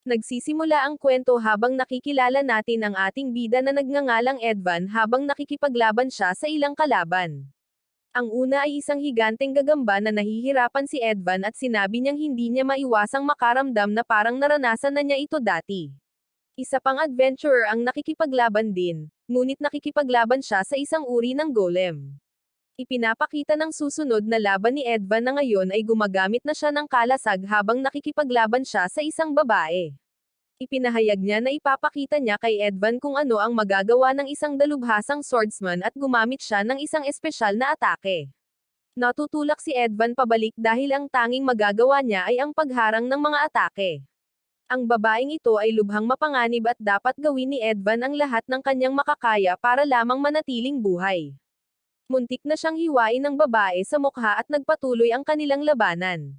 Nagsisimula ang kwento habang nakikilala natin ang ating bida na nagngangalang Edvan habang nakikipaglaban siya sa ilang kalaban. Ang una ay isang higanteng gagamba na nahihirapan si Edvan at sinabi niyang hindi niya maiwasang makaramdam na parang naranasan na niya ito dati. Isa pang adventurer ang nakikipaglaban din, ngunit nakikipaglaban siya sa isang uri ng golem. Ipinapakita ng susunod na laban ni Edvan na ngayon ay gumagamit na siya ng kalasag habang nakikipaglaban siya sa isang babae. Ipinahayag niya na ipapakita niya kay Edvan kung ano ang magagawa ng isang dalubhasang swordsman at gumamit siya ng isang espesyal na atake. Natutulak si Edvan pabalik dahil ang tanging magagawa niya ay ang pagharang ng mga atake. Ang babaeng ito ay lubhang mapanganib at dapat gawin ni Edvan ang lahat ng kanyang makakaya para lamang manatiling buhay. Muntik na siyang hiwain ng babae sa mukha at nagpatuloy ang kanilang labanan.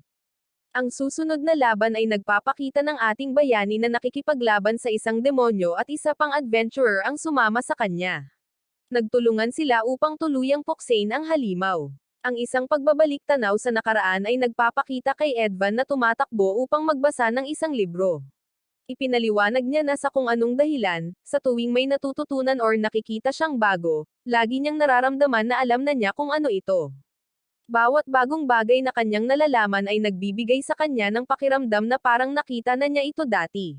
Ang susunod na laban ay nagpapakita ng ating bayani na nakikipaglaban sa isang demonyo at isa pang adventurer ang sumama sa kanya. Nagtulungan sila upang tuluyang puksain ang halimaw. Ang isang pagbabalik tanaw sa nakaraan ay nagpapakita kay Edvan na tumatakbo upang magbasa ng isang libro. Ipinaliwanag niya na sa kung anong dahilan, sa tuwing may natututunan or nakikita siyang bago, lagi niyang nararamdaman na alam na niya kung ano ito. Bawat bagong bagay na kanyang nalalaman ay nagbibigay sa kanya ng pakiramdam na parang nakita na niya ito dati.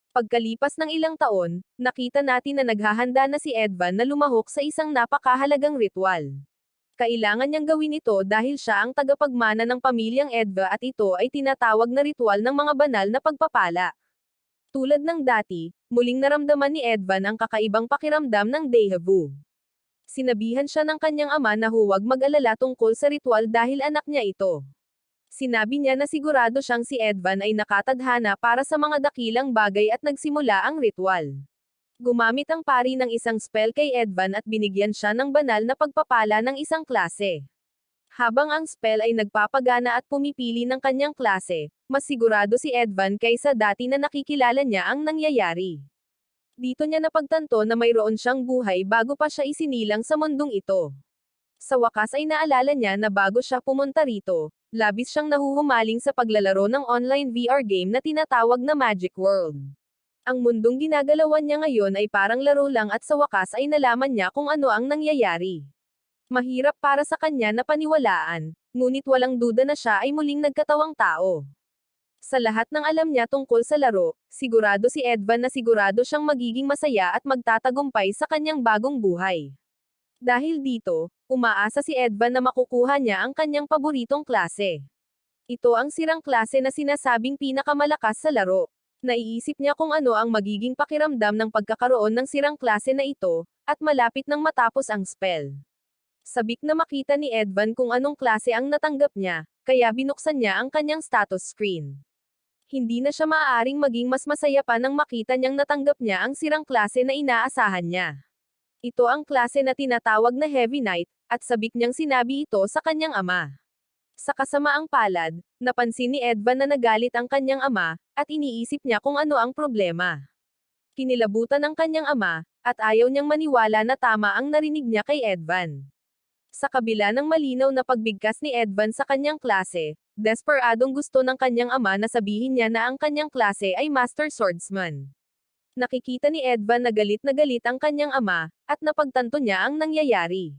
Pagkalipas ng ilang taon, nakita natin na naghahanda na si Edvan na lumahok sa isang napakahalagang ritual. Kailangan niyang gawin ito dahil siya ang tagapagmana ng pamilyang Edva at ito ay tinatawag na ritual ng mga banal na pagpapala. Tulad ng dati, muling naramdaman ni Edvan ang kakaibang pakiramdam ng deja vu. Sinabihan siya ng kanyang ama na huwag mag-alala tungkol sa ritual dahil anak niya ito. Sinabi niya na sigurado siyang si Edvan ay nakatadhana para sa mga dakilang bagay at nagsimula ang ritual. Gumamit ang pari ng isang spell kay Edvan at binigyan siya ng banal na pagpapala ng isang klase. Habang ang spell ay nagpapagana at pumipili ng kanyang klase, mas sigurado si Edvan kaysa dati na nakikilala niya ang nangyayari. Dito niya napagtanto na mayroon siyang buhay bago pa siya isinilang sa mundong ito. Sa wakas ay naalala niya na bago siya pumunta rito, labis siyang nahuhumaling sa paglalaro ng online VR game na tinatawag na Magic World. Ang mundong ginagalawan niya ngayon ay parang laro lang at sa wakas ay nalaman niya kung ano ang nangyayari. Mahirap para sa kanya na paniwalaan, ngunit walang duda na siya ay muling nagkatawang tao. Sa lahat ng alam niya tungkol sa laro, sigurado si Edvan na sigurado siyang magiging masaya at magtatagumpay sa kanyang bagong buhay. Dahil dito, umaasa si Edvan na makukuha niya ang kanyang paboritong klase. Ito ang sirang klase na sinasabing pinakamalakas sa laro. Naiisip niya kung ano ang magiging pakiramdam ng pagkakaroon ng sirang klase na ito, at malapit nang matapos ang spell. Sabik na makita ni Edvan kung anong klase ang natanggap niya, kaya binuksan niya ang kanyang status screen. Hindi na siya maaaring maging mas masaya pa nang makita niyang natanggap niya ang sirang klase na inaasahan niya. Ito ang klase na tinatawag na Heavy Knight, at sabik niyang sinabi ito sa kanyang ama. Sa kasamaang palad, napansin ni Edvan na nagalit ang kanyang ama, at iniisip niya kung ano ang problema. Kinilabutan ng kanyang ama, at ayaw niyang maniwala na tama ang narinig niya kay Edvan. Sa kabila ng malinaw na pagbigkas ni Edvan sa kanyang klase, desperadong gusto ng kanyang ama na sabihin niya na ang kanyang klase ay Master Swordsman. Nakikita ni Edvan na galit ang kanyang ama, at napagtanto niya ang nangyayari.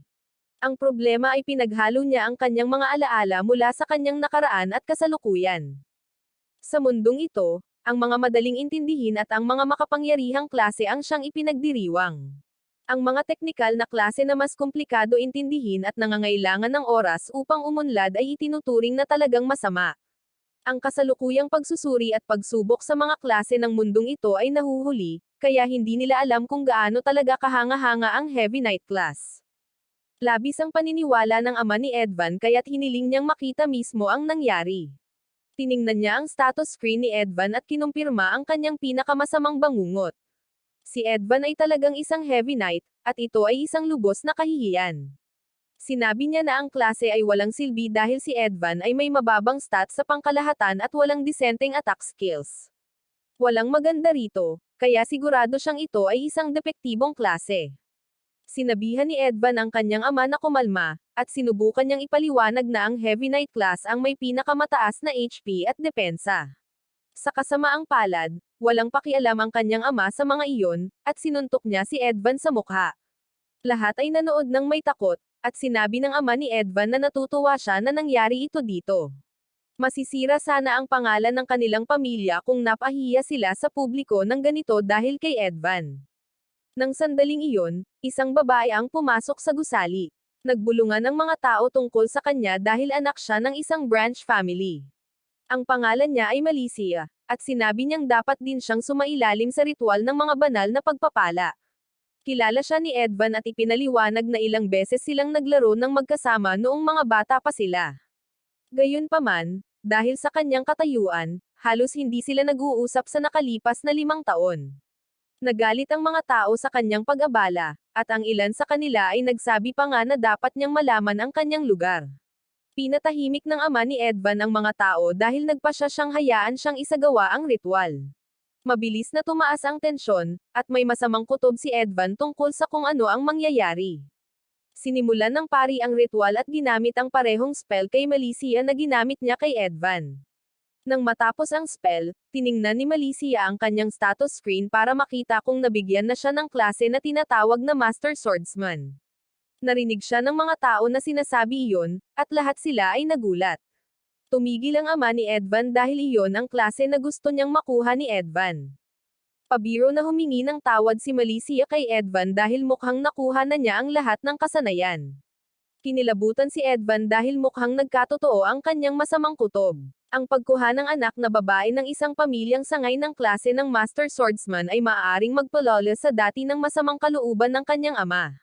Ang problema ay pinaghalo niya ang kanyang mga alaala mula sa kanyang nakaraan at kasalukuyan. Sa mundong ito, ang mga madaling intindihin at ang mga makapangyarihang klase ang siyang ipinagdiriwang. Ang mga teknikal na klase na mas komplikado intindihin at nangangailangan ng oras upang umunlad ay itinuturing na talagang masama. Ang kasalukuyang pagsusuri at pagsubok sa mga klase ng mundong ito ay nahuhuli, kaya hindi nila alam kung gaano talaga kahanga-hanga ang Heavy Knight class. Labis ang paniniwala ng ama ni Edvan kaya't hiniling niyang makita mismo ang nangyari. Tiningnan niya ang status screen ni Edvan at kinumpirma ang kanyang pinakamasamang bangungot. Si Edvan ay talagang isang Heavy Knight, at ito ay isang lubos na kahihiyan. Sinabi niya na ang klase ay walang silbi dahil si Edvan ay may mababang stats sa pangkalahatan at walang disenteng attack skills. Walang maganda rito, kaya sigurado siyang ito ay isang depektibong klase. Sinabihan ni Edvan ang kanyang ama na kumalma, at sinubukan niyang ipaliwanag na ang Heavy Knight class ang may pinakamataas na HP at depensa. Sa kasamaang palad, Walang pakialam ang kanyang ama sa mga iyon, at sinuntok niya si Edvan sa mukha. Lahat ay nanood ng may takot, at sinabi ng ama ni Edvan na natutuwa siya na nangyari ito dito. Masisira sana ang pangalan ng kanilang pamilya kung napahiya sila sa publiko ng ganito dahil kay Edvan. Nang sandaling iyon, isang babae ang pumasok sa gusali. Nagbulungan ang mga tao tungkol sa kanya dahil anak siya ng isang branch family. Ang pangalan niya ay Malicia, at sinabi niyang dapat din siyang sumailalim sa ritual ng mga banal na pagpapala. Kilala siya ni Edvan at ipinaliwanag na ilang beses silang naglaro ng magkasama noong mga bata pa sila. Gayunpaman, dahil sa kanyang katayuan, halos hindi sila nag-uusap sa nakalipas na 5 taon. Nagalit ang mga tao sa kanyang pag-abala, at ang ilan sa kanila ay nagsabi pa nga na dapat niyang malaman ang kanyang lugar. Pinatahimik ng ama ni Edvan ang mga tao dahil nagpasya siyang hayaan siyang isagawa ang ritual. Mabilis na tumaas ang tensyon, at may masamang kutob si Edvan tungkol sa kung ano ang mangyayari. Sinimulan ng pari ang ritual at ginamit ang parehong spell kay Malicia na ginamit niya kay Edvan. Nang matapos ang spell, tiningnan ni Malicia ang kanyang status screen para makita kung nabigyan na siya ng klase na tinatawag na Master Swordsman. Narinig siya ng mga tao na sinasabi iyon, at lahat sila ay nagulat. Tumigil ang ama ni Edvan dahil iyon ang klase na gusto niyang makuha ni Edvan. Pabiro na humingi ng tawad si Malicia kay Edvan dahil mukhang nakuha na niya ang lahat ng kasanayan. Kinilabutan si Edvan dahil mukhang nagkatotoo ang kanyang masamang kutob. Ang pagkuha ng anak na babae ng isang pamilyang sangay ng klase ng Master Swordsman ay maaaring magpalala sa dati ng masamang kalooban ng kanyang ama.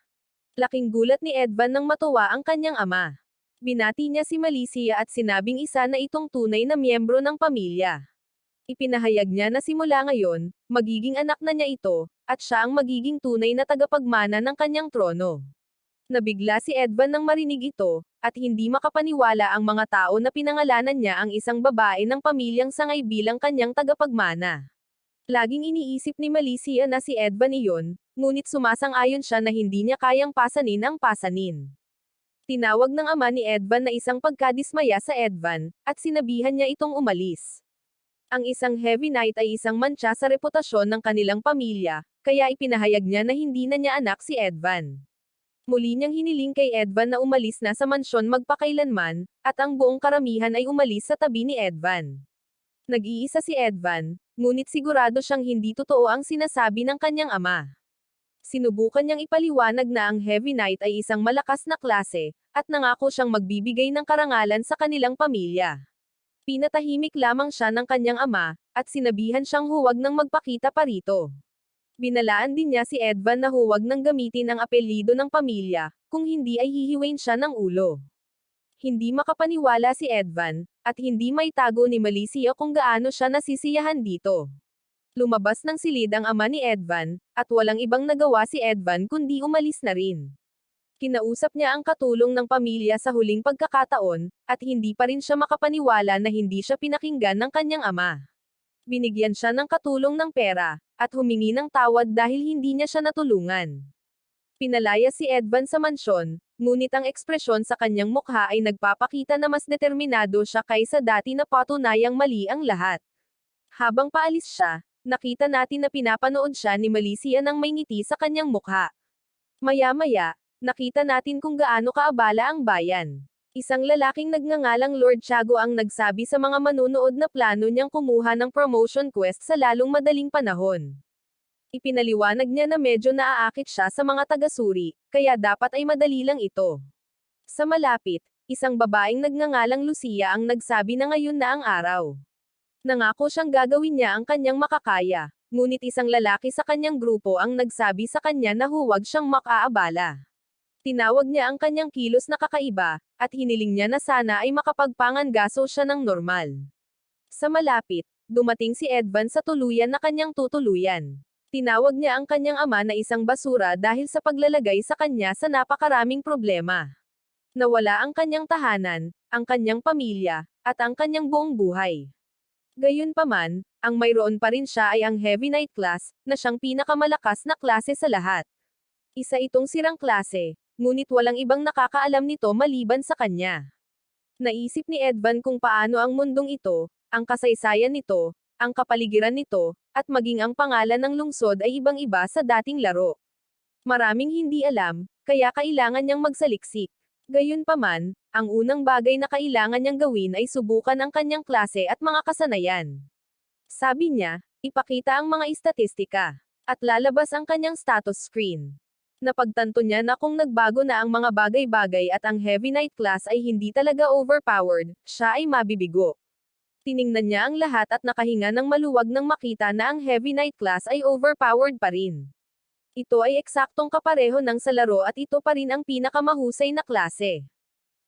Laking gulat ni Edvan nang matuwa ang kanyang ama. Binati niya si Malicia at sinabing isa na itong tunay na miyembro ng pamilya. Ipinahayag niya na simula ngayon, magiging anak na niya ito, at siya ang magiging tunay na tagapagmana ng kanyang trono. Nabigla si Edvan nang marinig ito, at hindi makapaniwala ang mga tao na pinangalanan niya ang isang babae ng pamilyang sangay bilang kanyang tagapagmana. Laging iniisip ni Malicia na si Edvan iyon, ngunit sumasang-ayon siya na hindi niya kayang pasanin ang pasanin. Tinawag ng ama ni Edvan na isang pagkadismaya sa Edvan, at sinabihan niya itong umalis. Ang isang heavy knight ay isang mantsa sa reputasyon ng kanilang pamilya, kaya ipinahayag niya na hindi na niya anak si Edvan. Muli niyang hiniling kay Edvan na umalis na sa mansyon magpakailanman, at ang buong karamihan ay umalis sa tabi ni Edvan. Nag-iisa si Edvan, ngunit sigurado siyang hindi totoo ang sinasabi ng kanyang ama. Sinubukan niyang ipaliwanag na ang heavy knight ay isang malakas na klase, at nangako siyang magbibigay ng karangalan sa kanilang pamilya. Pinatahimik lamang siya ng kanyang ama, at sinabihan siyang huwag nang magpakita pa rito. Binalaan din niya si Edvan na huwag nang gamitin ang apelyido ng pamilya, kung hindi ay hihiwain siya ng ulo. Hindi makapaniwala si Edvan, at hindi maitago ni Malicia kung gaano siya nasisiyahan dito. Lumabas ng silid ang ama ni Edvan, at walang ibang nagawa si Edvan kundi umalis na rin. Kinausap niya ang katulong ng pamilya sa huling pagkakataon, at hindi pa rin siya makapaniwala na hindi siya pinakinggan ng kanyang ama. Binigyan siya ng katulong ng pera, at humingi ng tawad dahil hindi niya siya natulungan. Pinalaya si Edvan sa mansyon, ngunit ang ekspresyon sa kanyang mukha ay nagpapakita na mas determinado siya kaysa dati na patunayang mali ang lahat. Habang paalis siya, nakita natin na pinapanood siya ni Malicia nang may ngiti sa kanyang mukha. Maya-maya, nakita natin kung gaano kaabala ang bayan. Isang lalaking nagngangalang Lord Tiago ang nagsabi sa mga manunood na plano niyang kumuha ng promotion quest sa lalong madaling panahon. Ipinaliwanag niya na medyo naaakit siya sa mga taga-suri, kaya dapat ay madali lang ito. Sa malapit, isang babaeng nagngangalang Lucia ang nagsabi na ngayon na ang araw. Nangako siyang gagawin niya ang kanyang makakaya, ngunit isang lalaki sa kanyang grupo ang nagsabi sa kanya na huwag siyang makaabala. Tinawag niya ang kanyang kilos na kakaiba, at hiniling niya na sana ay makapagpangangaso siya ng normal. Sa malapit, dumating si Edvan sa tuluyan na kanyang tutuluyan. Tinawag niya ang kanyang ama na isang basura dahil sa paglalagay sa kanya sa napakaraming problema. Nawala ang kanyang tahanan, ang kanyang pamilya, at ang kanyang buong buhay. Gayunpaman, ang mayroon pa rin siya ay ang Heavy Knight class, na siyang pinakamalakas na klase sa lahat. Isa itong sirang klase, ngunit walang ibang nakakaalam nito maliban sa kanya. Naisip ni Edvan kung paano ang mundong ito, ang kasaysayan nito, ang kapaligiran nito, at maging ang pangalan ng lungsod ay ibang-iba sa dating laro. Maraming hindi alam, kaya kailangan niyang magsaliksik. Gayunpaman, ang unang bagay na kailangan niyang gawin ay subukan ang kanyang klase at mga kasanayan. Sabi niya, ipakita ang mga istatistika, at lalabas ang kanyang status screen. Napagtanto niya na kung nagbago na ang mga bagay-bagay at ang Heavy Knight class ay hindi talaga overpowered, siya ay mabibigo. Tiningnan niya ang lahat at nakahinga ng maluwag nang makita na ang Heavy Knight class ay overpowered pa rin. Ito ay eksaktong kapareho ng sa laro at ito pa rin ang pinakamahusay na klase.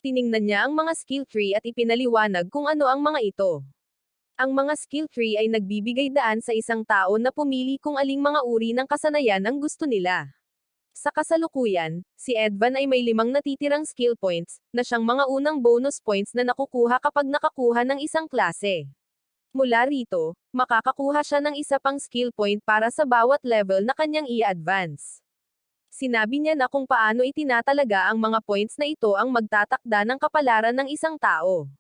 Tiningnan niya ang mga skill tree at ipinaliwanag kung ano ang mga ito. Ang mga skill tree ay nagbibigay daan sa isang tao na pumili kung aling mga uri ng kasanayan ang gusto nila. Sa kasalukuyan, si Edvan ay may 5 natitirang skill points, na siyang mga unang bonus points na nakukuha kapag nakakuha ng isang klase. Mula rito, makakakuha siya ng isa pang skill point para sa bawat level na kanyang i-advance. Sinabi niya na kung paano itinatalaga ang mga points na ito ang magtatakda ng kapalaran ng isang tao.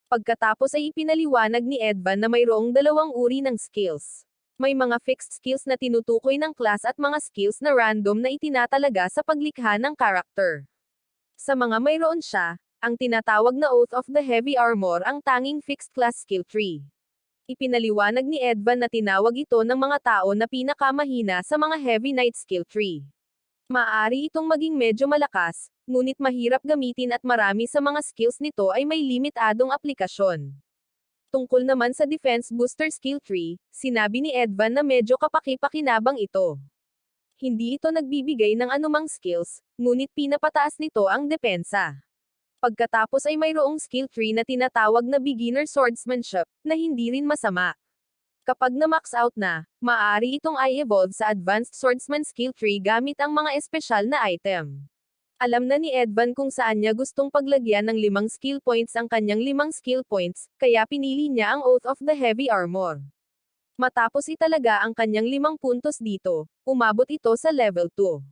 Pagkatapos ay ipinaliwanag ni Edvan na mayroong 2 uri ng skills. May mga fixed skills na tinutukoy ng class at mga skills na random na itinatalaga sa paglikha ng character. Sa mga mayroon siya, ang tinatawag na Oath of the Heavy Armor ang tanging fixed class skill tree. Ipinaliwanag ni Edvan na tinawag ito ng mga tao na pinakamahina sa mga Heavy Knight skill tree. Maaari itong maging medyo malakas, ngunit mahirap gamitin at marami sa mga skills nito ay may limitadong aplikasyon. Tungkol naman sa Defense Booster Skill Tree, sinabi ni Edvan na medyo kapaki-pakinabang ito. Hindi ito nagbibigay ng anumang skills, ngunit pinapataas nito ang depensa. Pagkatapos ay mayroong skill tree na tinatawag na Beginner Swordsmanship, na hindi rin masama. Kapag na-max out na, maaari itong i-evolve sa Advanced Swordsman Skill Tree gamit ang mga espesyal na item. Alam na ni Edvan kung saan niya gustong paglagyan ng 5 skill points ang kanyang 5 skill points, kaya pinili niya ang Oath of the Heavy Armor. Matapos italaga ang kanyang 5 puntos dito, umabot ito sa level 2.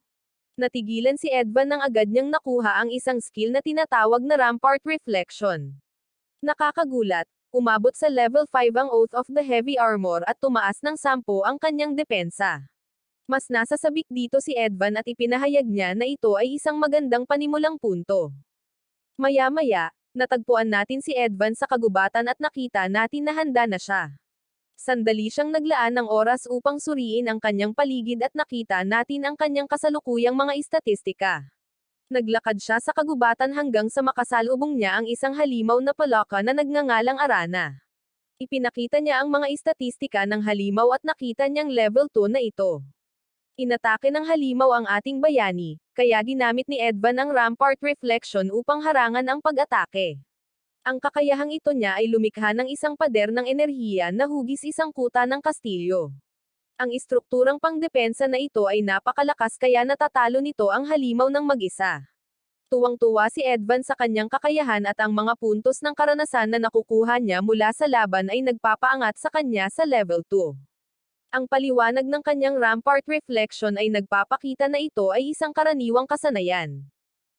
Natigilan si Edvan nang agad niyang nakuha ang isang skill na tinatawag na Rampart Reflection. Nakakagulat, umabot sa level 5 ang Oath of the Heavy Armor at tumaas ng 10 ang kanyang depensa. Mas nasasabik dito si Edvan at ipinahayag niya na ito ay isang magandang panimulang punto. Maya-maya, natagpuan natin si Edvan sa kagubatan at nakita natin na handa na siya. Sandali siyang naglaan ng oras upang suriin ang kanyang paligid at nakita natin ang kanyang kasalukuyang mga istatistika. Naglakad siya sa kagubatan hanggang sa makasalubong niya ang isang halimaw na palaka na nagngangalang Arana. Ipinakita niya ang mga istatistika ng halimaw at nakita niyang level 2 na ito. Inatake ng halimaw ang ating bayani, kaya ginamit ni Edvan ang Rampart Reflection upang harangan ang pag-atake. Ang kakayahang ito niya ay lumikha ng isang pader ng enerhiya na hugis isang kuta ng kastilyo. Ang istrukturang pangdepensa na ito ay napakalakas kaya natatalo nito ang halimaw ng mag-isa. Tuwang-tuwa si Edvan sa kanyang kakayahan at ang mga puntos ng karanasan na nakukuha niya mula sa laban ay nagpapaangat sa kanya sa level 2. Ang paliwanag ng kanyang Rampart Reflection ay nagpapakita na ito ay isang karaniwang kasanayan.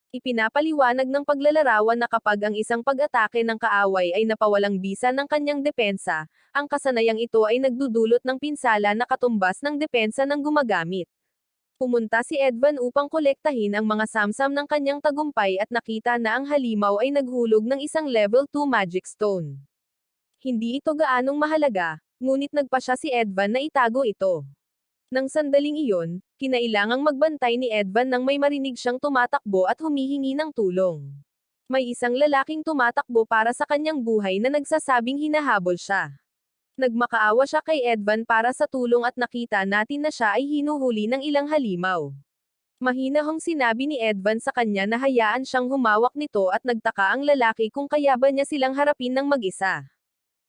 Ipinapaliwanag ng paglalarawan na kapag ang isang pag-atake ng kaaway ay napawalang bisa ng kanyang depensa, ang kasanayang ito ay nagdudulot ng pinsala na katumbas ng depensa ng gumagamit. Pumunta si Edvan upang kolektahin ang mga samsam ng kanyang tagumpay at nakita na ang halimaw ay naghulog ng isang level 2 magic stone. Hindi ito gaanong mahalaga, ngunit nagpasya si Edvan na itago ito. Nang sandaling iyon, kinailangang magbantay ni Edvan nang may marinig siyang tumatakbo at humihingi ng tulong. May isang lalaking tumatakbo para sa kanyang buhay na nagsasabing hinahabol siya. Nagmakaawa siya kay Edvan para sa tulong at nakita natin na siya ay hinuhuli ng ilang halimaw. Mahinahong sinabi ni Edvan sa kanya na hayaan siyang humawak nito at nagtaka ang lalaki kung kaya ba niya silang harapin ng mag-isa.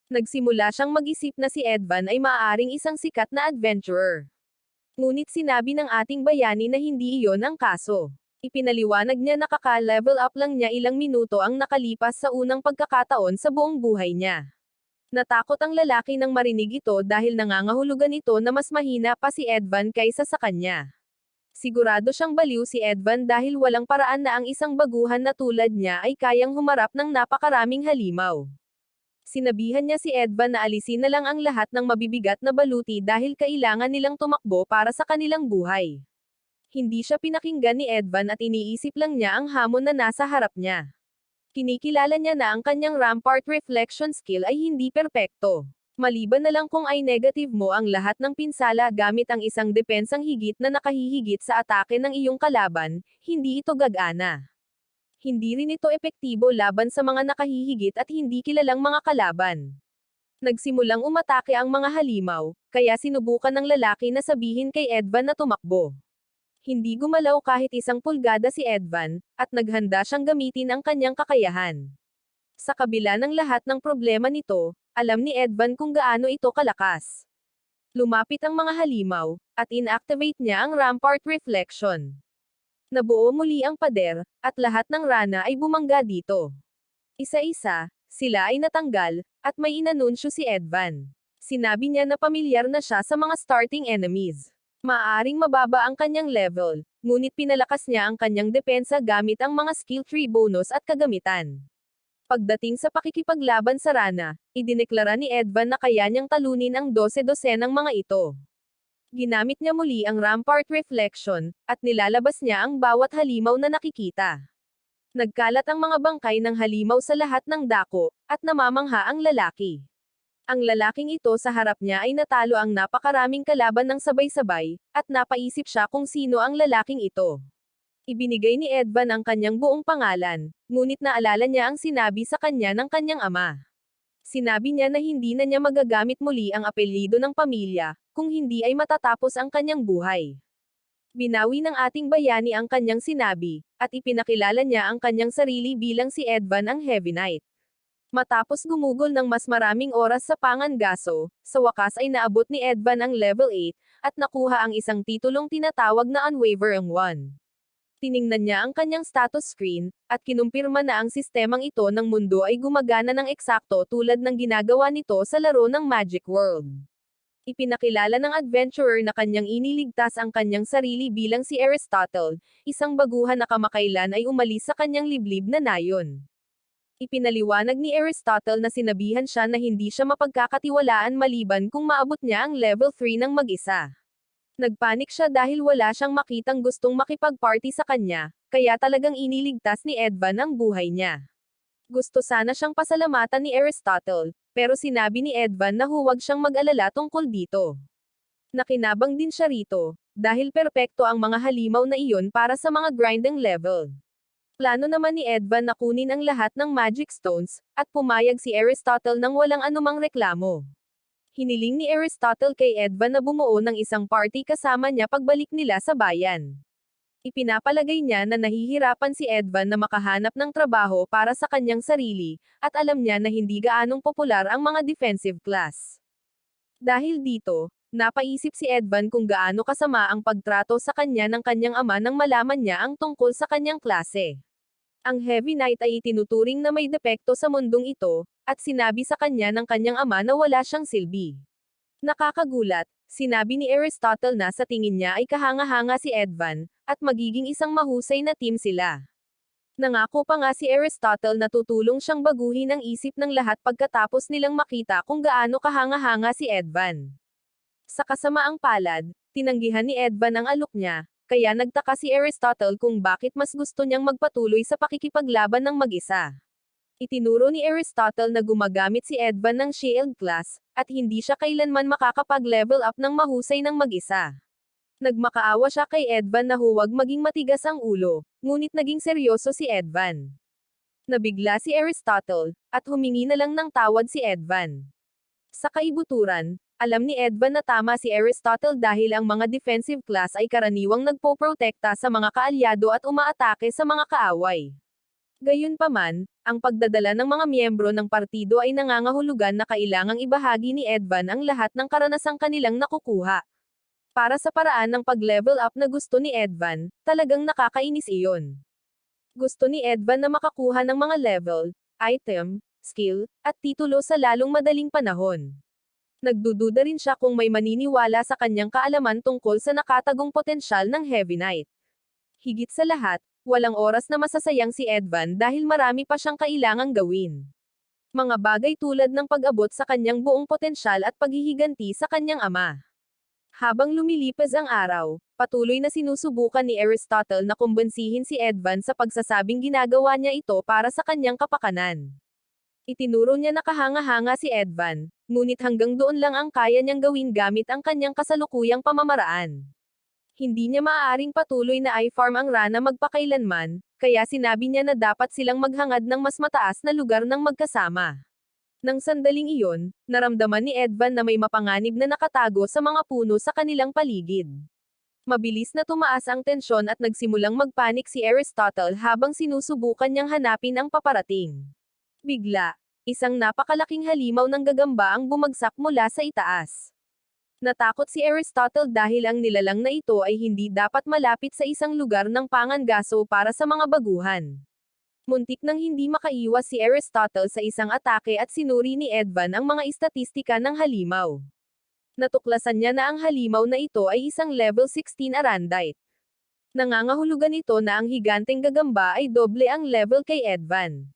Nagsimula siyang mag-isip na si Edvan ay maaaring isang sikat na adventurer. Ngunit sinabi ng ating bayani na hindi iyon ang kaso. Ipinaliwanag niya na kaka-level up lang niya ilang minuto ang nakalipas sa unang pagkakataon sa buong buhay niya. Natakot ang lalaki nang marinig ito dahil nangangahulugan ito na mas mahina pa si Edvan kaysa sa kanya. Sigurado siyang baliw si Edvan dahil walang paraan na ang isang baguhan na tulad niya ay kayang humarap ng napakaraming halimaw. Sinabihan niya si Edvan na alisin na lang ang lahat ng mabibigat na baluti dahil kailangan nilang tumakbo para sa kanilang buhay. Hindi siya pinakinggan ni Edvan at iniisip lang niya ang hamon na nasa harap niya. Kinikilala niya na ang kanyang Rampart Reflection skill ay hindi perpekto. Maliban na lang kung ay negative mo ang lahat ng pinsala gamit ang isang depensang higit na nakahihigit sa atake ng iyong kalaban, hindi ito gagana. Hindi rin ito epektibo laban sa mga nakahihigit at hindi kilalang mga kalaban. Nagsimulang umatake ang mga halimaw, kaya sinubukan ng lalaki na sabihin kay Edvan na tumakbo. Hindi gumalaw kahit 1 pulgada si Edvan, at naghanda siyang gamitin ang kanyang kakayahan. Sa kabila ng lahat ng problema nito, alam ni Edvan kung gaano ito kalakas. Lumapit ang mga halimaw, at inactivate niya ang Rampart Reflection. Nabuo muli ang pader, at lahat ng rana ay bumangga dito. Isa-isa, sila ay natanggal, at may inanunsyo si Edvan. Sinabi niya na pamilyar na siya sa mga starting enemies. Maaaring mababa ang kanyang level, ngunit pinalakas niya ang kanyang depensa gamit ang mga skill tree bonus at kagamitan. Pagdating sa pakikipaglaban sa rana, idineklara ni Edvan na kaya niyang talunin ang 12-dosenang mga ito. Ginamit niya muli ang Rampart Reflection, at nilalabas niya ang bawat halimaw na nakikita. Nagkalat ang mga bangkay ng halimaw sa lahat ng dako, at namamangha ang lalaki. Ang lalaking ito sa harap niya ay natalo ang napakaraming kalaban ng sabay-sabay, at napaisip siya kung sino ang lalaking ito. Ibinigay ni Edvan ang kanyang buong pangalan, ngunit naalala niya ang sinabi sa kanya ng kanyang ama. Sinabi niya na hindi na niya magagamit muli ang apelyido ng pamilya, kung hindi ay matatapos ang kanyang buhay. Binawi ng ating bayani ang kanyang sinabi, at ipinakilala niya ang kanyang sarili bilang si Edvan ang Heavy Knight. Matapos gumugol ng mas maraming oras sa pangangaso, sa wakas ay naabot ni Edvan ang level 8, at nakuha ang isang titulong tinatawag na Unwavering 1. Tiningnan niya ang kanyang status screen, at kinumpirma na ang sistemang ito ng mundo ay gumagana ng eksakto tulad ng ginagawa nito sa laro ng Magic World. Ipinakilala ng adventurer na kanyang iniligtas ang kanyang sarili bilang si Aristotle, isang baguhan na kamakailan ay umalis sa kanyang liblib na nayon. Ipinaliwanag ni Aristotle na sinabihan siya na hindi siya mapagkakatiwalaan maliban kung maabot niya ang level 3 ng mag-isa. Nagpanik siya dahil wala siyang makitang gustong makipag-party sa kanya, kaya talagang iniligtas ni Edvan ang buhay niya. Gusto sana siyang pasalamatan ni Aristotle, pero sinabi ni Edvan na huwag siyang mag-alala tungkol dito. Nakinabang din siya rito, dahil perpekto ang mga halimaw na iyon para sa mga grinding level. Plano naman ni Edvan na kunin ang lahat ng magic stones, at pumayag si Aristotle nang walang anumang reklamo. Hiniling ni Aristotle kay Edvan na bumuo ng isang party kasama niya pagbalik nila sa bayan. Ipinapalagay niya na nahihirapan si Edvan na makahanap ng trabaho para sa kanyang sarili, at alam niya na hindi gaanong popular ang mga defensive class. Dahil dito, napaisip si Edvan kung gaano kasama ang pagtrato sa kanya ng kanyang ama nang malaman niya ang tungkol sa kanyang klase. Ang Heavy Knight ay itinuturing na may depekto sa mundong ito, at sinabi sa kanya ng kanyang ama na wala siyang silbi. Nakakagulat, sinabi ni Aristotle na sa tingin niya ay kahanga-hanga si Edvan, at magiging isang mahusay na team sila. Nangako pa nga si Aristotle na tutulong siyang baguhin ang isip ng lahat pagkatapos nilang makita kung gaano kahanga-hanga si Edvan. Sa kasamaang palad, tinanggihan ni Edvan ang alok niya, kaya nagtaka si Aristotle kung bakit mas gusto niyang magpatuloy sa pakikipaglaban ng mag-isa. Itinuro ni Aristotle na gumagamit si Edvan ng shield class, at hindi siya kailanman makakapag-level up ng mahusay ng mag-isa. Nagmakaawa siya kay Edvan na huwag maging matigas ang ulo, ngunit naging seryoso si Edvan. Nabigla si Aristotle, at humingi na lang ng tawad si Edvan. Sa kaibuturan, alam ni Edvan na tama si Aristotle dahil ang mga defensive class ay karaniwang nagpoprotekta sa mga kaalyado at umaatake sa mga kaaway. Gayunpaman, ang pagdadala ng mga miyembro ng partido ay nangangahulugan na kailangang ibahagi ni Edvan ang lahat ng karanasang kanilang nakukuha. Para sa paraan ng pag-level up na gusto ni Edvan, talagang nakakainis iyon. Gusto ni Edvan na makakuha ng mga level, item, skill, at titulo sa lalong madaling panahon. Nagdududa rin siya kung may maniniwala sa kanyang kaalaman tungkol sa nakatagong potensyal ng Heavy Knight. Higit sa lahat, walang oras na masasayang si Edvan dahil marami pa siyang kailangang gawin. Mga bagay tulad ng pag-abot sa kanyang buong potensyal at paghihiganti sa kanyang ama. Habang lumilipas ang araw, patuloy na sinusubukan ni Aristotle na kumbensihin si Edvan sa pagsasabing ginagawa niya ito para sa kanyang kapakanan. Itinuro niya na kahanga-hanga si Edvan, ngunit hanggang doon lang ang kaya niyang gawin gamit ang kanyang kasalukuyang pamamaraan. Hindi niya maaaring patuloy na i-farm ang Rana magpakailanman, kaya sinabi niya na dapat silang maghangad ng mas mataas na lugar ng magkasama. Nang sandaling iyon, naramdaman ni Edvan na may mapanganib na nakatago sa mga puno sa kanilang paligid. Mabilis na tumaas ang tensyon at nagsimulang magpanik si Aristotle habang sinusubukan niyang hanapin ang paparating. Bigla, isang napakalaking halimaw ng gagamba ang bumagsak mula sa itaas. Natakot si Aristotle dahil ang nilalang na ito ay hindi dapat malapit sa isang lugar ng pangangaso para sa mga baguhan. Muntik nang hindi makaiwas si Aristotle sa isang atake at sinuri ni Edvan ang mga istatistika ng halimaw. Natuklasan niya na ang halimaw na ito ay isang level 16 Arandite. Nangangahulugan ito na ang higanteng gagamba ay doble ang level kay Edvan.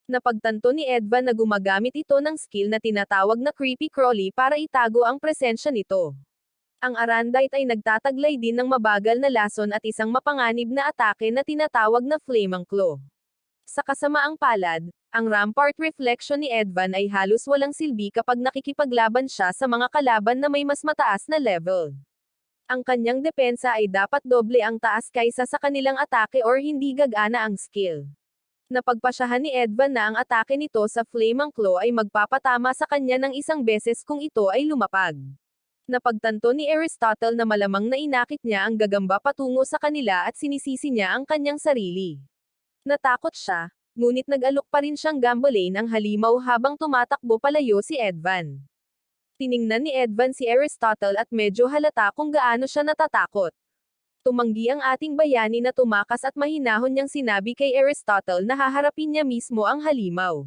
Napagtanto ni Edvan na gumagamit ito ng skill na tinatawag na Creepy Crawly para itago ang presensya nito. Ang Arandite ay nagtataglay din ng mabagal na lason at isang mapanganib na atake na tinatawag na Flaming Claw. Sa kasamaang palad, ang Rampart Reflection ni Edvan ay halos walang silbi kapag nakikipaglaban siya sa mga kalaban na may mas mataas na level. Ang kanyang depensa ay dapat doble ang taas kaysa sa kanilang atake or hindi gagana ang skill. Napagpasyahan ni Edvan na ang atake nito sa Flaming Claw ay magpapatama sa kanya ng isang beses kung ito ay lumapag. Napagtanto ni Aristotle na malamang na inakit niya ang gagamba patungo sa kanila at sinisisi niya ang kanyang sarili. Natakot siya, ngunit nag-alok pa rin siyang gambolain ang halimaw habang tumatakbo palayo si Edvan. Tiningnan ni Edvan si Aristotle at medyo halata kung gaano siya natatakot. Tumanggi ang ating bayani na tumakas at mahinahon niyang sinabi kay Aristotle na haharapin niya mismo ang halimaw.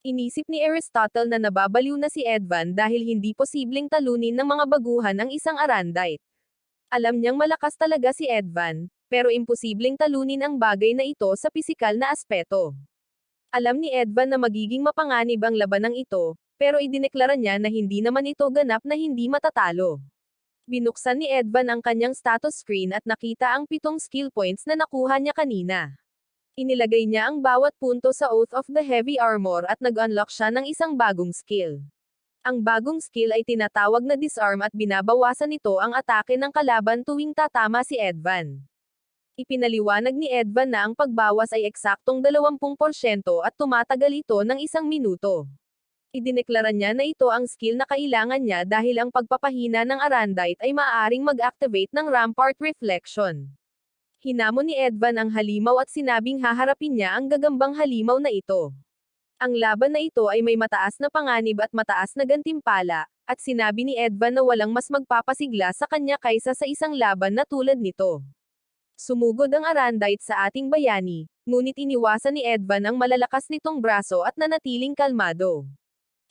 Inisip ni Aristotle na nababaliw na si Edvan dahil hindi posibleng talunin ng mga baguhan ang isang Arandite. Alam niyang malakas talaga si Edvan, pero imposibleng talunin ang bagay na ito sa pisikal na aspeto. Alam ni Edvan na magiging mapanganib ang labanang ito, pero idineklara niya na hindi naman ito ganap na hindi matatalo. Binuksan ni Edvan ang kanyang status screen at nakita ang 7 skill points na nakuha niya kanina. Inilagay niya ang bawat punto sa Oath of the Heavy Armor at nag-unlock siya ng isang bagong skill. Ang bagong skill ay tinatawag na Disarm at binabawasan nito ang atake ng kalaban tuwing tatama si Edvan. Ipinaliwanag ni Edvan na ang pagbawas ay eksaktong 20% at tumatagal ito ng 1 minuto. Idineklara niya na ito ang skill na kailangan niya dahil ang pagpapahina ng Arandite ay maaaring mag-activate ng Rampart Reflection. Hinamon ni Edvan ang halimaw at sinabing haharapin niya ang gagambang halimaw na ito. Ang laban na ito ay may mataas na panganib at mataas na gantimpala, at sinabi ni Edvan na walang mas magpapasigla sa kanya kaysa sa isang laban na tulad nito. Sumugod ang Arandite sa ating bayani, ngunit iniwasan ni Edvan ang malalakas nitong braso at nanatiling kalmado.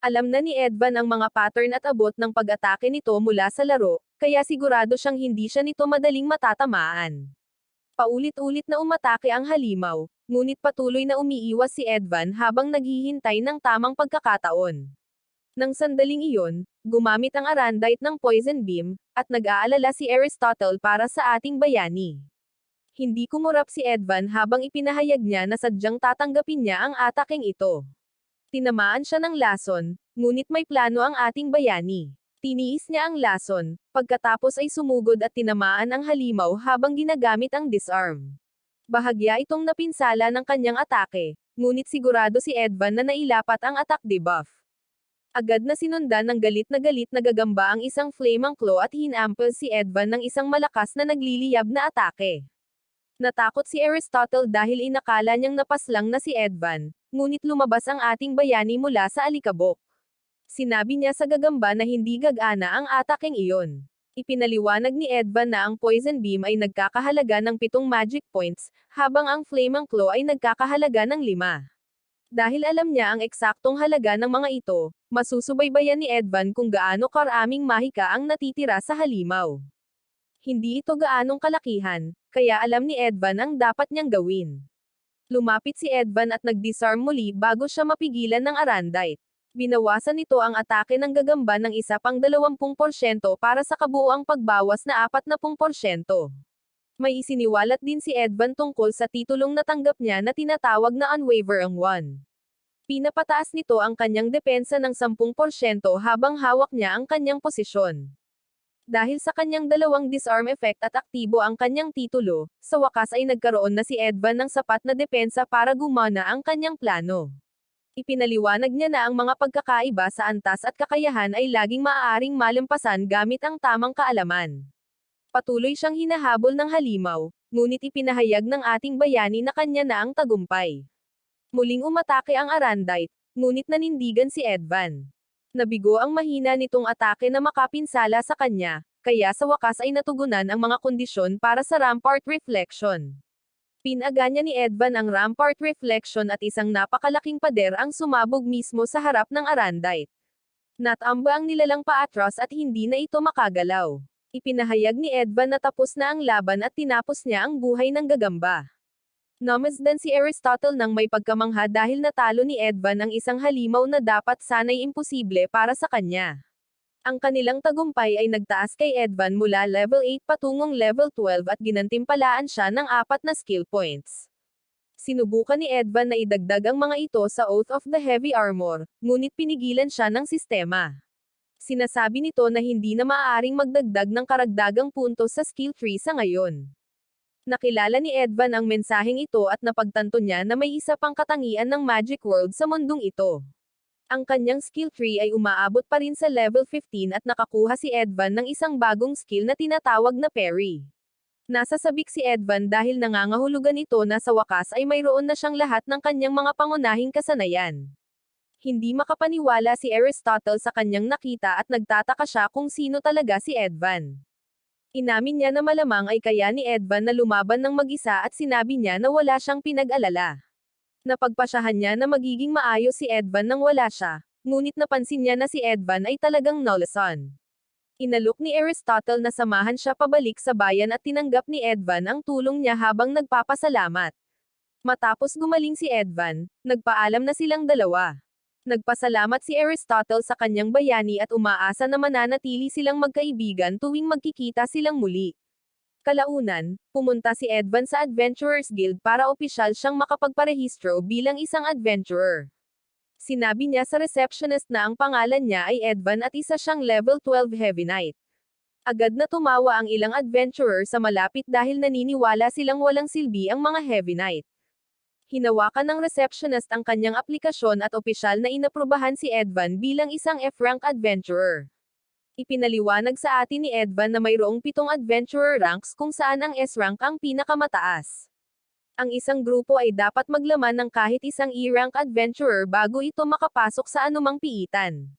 Alam na ni Edvan ang mga pattern at abot ng pag-atake nito mula sa laro, kaya sigurado siyang hindi siya nito madaling matatamaan. Paulit-ulit na umatake ang halimaw, ngunit patuloy na umiiwas si Edvan habang naghihintay ng tamang pagkakataon. Nang sandaling iyon, gumamit ang Arandite ng Poison Beam, at nag-aalala si Aristotle para sa ating bayani. Hindi kumurap si Edvan habang ipinahayag niya na sadyang tatanggapin niya ang atakeng ito. Tinamaan siya ng lason, ngunit may plano ang ating bayani. Tiniis niya ang lason, pagkatapos ay sumugod at tinamaan ang halimaw habang ginagamit ang disarm. Bahagya itong napinsala ng kanyang atake, ngunit sigurado si Edvan na nailapat ang attack debuff. Agad na sinundan ng galit na gagamba ang isang Flaming Claw at hinampel si Edvan ng isang malakas na nagliliyab na atake. Natakot si Aristotle dahil inakala niyang napaslang na si Edvan, ngunit lumabas ang ating bayani mula sa alikabok. Sinabi niya sa gagamba na hindi gagana ang atakeng iyon. Ipinaliwanag ni Edvan na ang Poison Beam ay nagkakahalaga ng 7 magic points, habang ang Flaming Claw ay nagkakahalaga ng 5. Dahil alam niya ang eksaktong halaga ng mga ito, masusubaybayan ni Edvan kung gaano karaming mahika ang natitira sa halimaw. Hindi ito gaanong kalakihan, kaya alam ni Edvan ang dapat niyang gawin. Lumapit si Edvan at nag-disarm muli bago siya mapigilan ng Arandite. Binawasan nito ang atake ng gagamba ng isa pang 20% para sa kabuuang pagbawas na 40%. May isiniwalat din si Edvan tungkol sa titulong natanggap niya na tinatawag na Unwavering One. Pinapataas nito ang kanyang depensa ng 10% habang hawak niya ang kanyang posisyon. Dahil sa kanyang dalawang disarm effect at aktibo ang kanyang titulo, sa wakas ay nagkaroon na si Edvan ng sapat na depensa para gumana ang kanyang plano. Ipinaliwanag niya na ang mga pagkakaiba sa antas at kakayahan ay laging maaaring malampasan gamit ang tamang kaalaman. Patuloy siyang hinahabol ng halimaw, ngunit ipinahayag ng ating bayani na kanya na ang tagumpay. Muling umatake ang Arandite, ngunit nanindigan si Edvan. Nabigo ang mahina nitong atake na makapinsala sa kanya, kaya sa wakas ay natugunan ang mga kondisyon para sa Rampart Reflection. Pinaga niya ni Edvan ang Rampart Reflection at isang napakalaking pader ang sumabog mismo sa harap ng Arandite. Natamba ang nilalang paatras at hindi na ito makagalaw. Ipinahayag ni Edvan na tapos na ang laban at tinapos niya ang buhay ng gagamba. Namasdan si Aristotle nang may pagkamangha dahil natalo ni Edvan ang isang halimaw na dapat sana'y imposible para sa kanya. Ang kanilang tagumpay ay nagtaas kay Edvan mula level 8 patungong level 12 at ginantimpalaan siya ng 4 na skill points. Sinubukan ni Edvan na idagdag ang mga ito sa Oath of the Heavy Armor, ngunit pinigilan siya ng sistema. Sinasabi nito na hindi na maaaring magdagdag ng karagdagang puntos sa skill tree sa ngayon. Nakilala ni Edvan ang mensaheng ito at napagtanto niya na may isa pang katangian ng Magic World sa mundong ito. Ang kanyang skill tree ay umaabot pa rin sa level 15 at nakakuha si Edvan ng isang bagong skill na tinatawag na Parry. Nasasabik si Edvan dahil nangangahulugan ito na sa wakas ay mayroon na siyang lahat ng kanyang mga pangunahing kasanayan. Hindi makapaniwala si Aristotle sa kanyang nakita at nagtataka siya kung sino talaga si Edvan. Inamin niya na malamang ay kaya ni Edvan na lumaban ng mag-isa at sinabi niya na wala siyang pinag-alala. Napagpasyahan niya na magiging maayos si Edvan nang wala siya, ngunit napansin niya na si Edvan ay talagang Nolason. Inalok ni Aristotle na samahan siya pabalik sa bayan at tinanggap ni Edvan ang tulong niya habang nagpapasalamat. Matapos gumaling si Edvan, nagpaalam na silang dalawa. Nagpasalamat si Aristotle sa kanyang bayani at umaasa na mananatili silang magkaibigan tuwing magkikita silang muli. Kalaunan, pumunta si Edvan sa Adventurers Guild para opisyal siyang makapagparehistro bilang isang adventurer. Sinabi niya sa receptionist na ang pangalan niya ay Edvan at isa siyang level 12 Heavy Knight. Agad na tumawa ang ilang adventurer sa malapit dahil naniniwala silang walang silbi ang mga Heavy Knight. Hinawakan ng receptionist ang kanyang aplikasyon at opisyal na inaprubahan si Edvan bilang isang F-rank adventurer. Ipinaliwanag sa atin ni Edvan na mayroong 7 adventurer ranks kung saan ang S-rank ang pinakamataas. Ang isang grupo ay dapat maglaman ng kahit isang E-rank adventurer bago ito makapasok sa anumang piitan.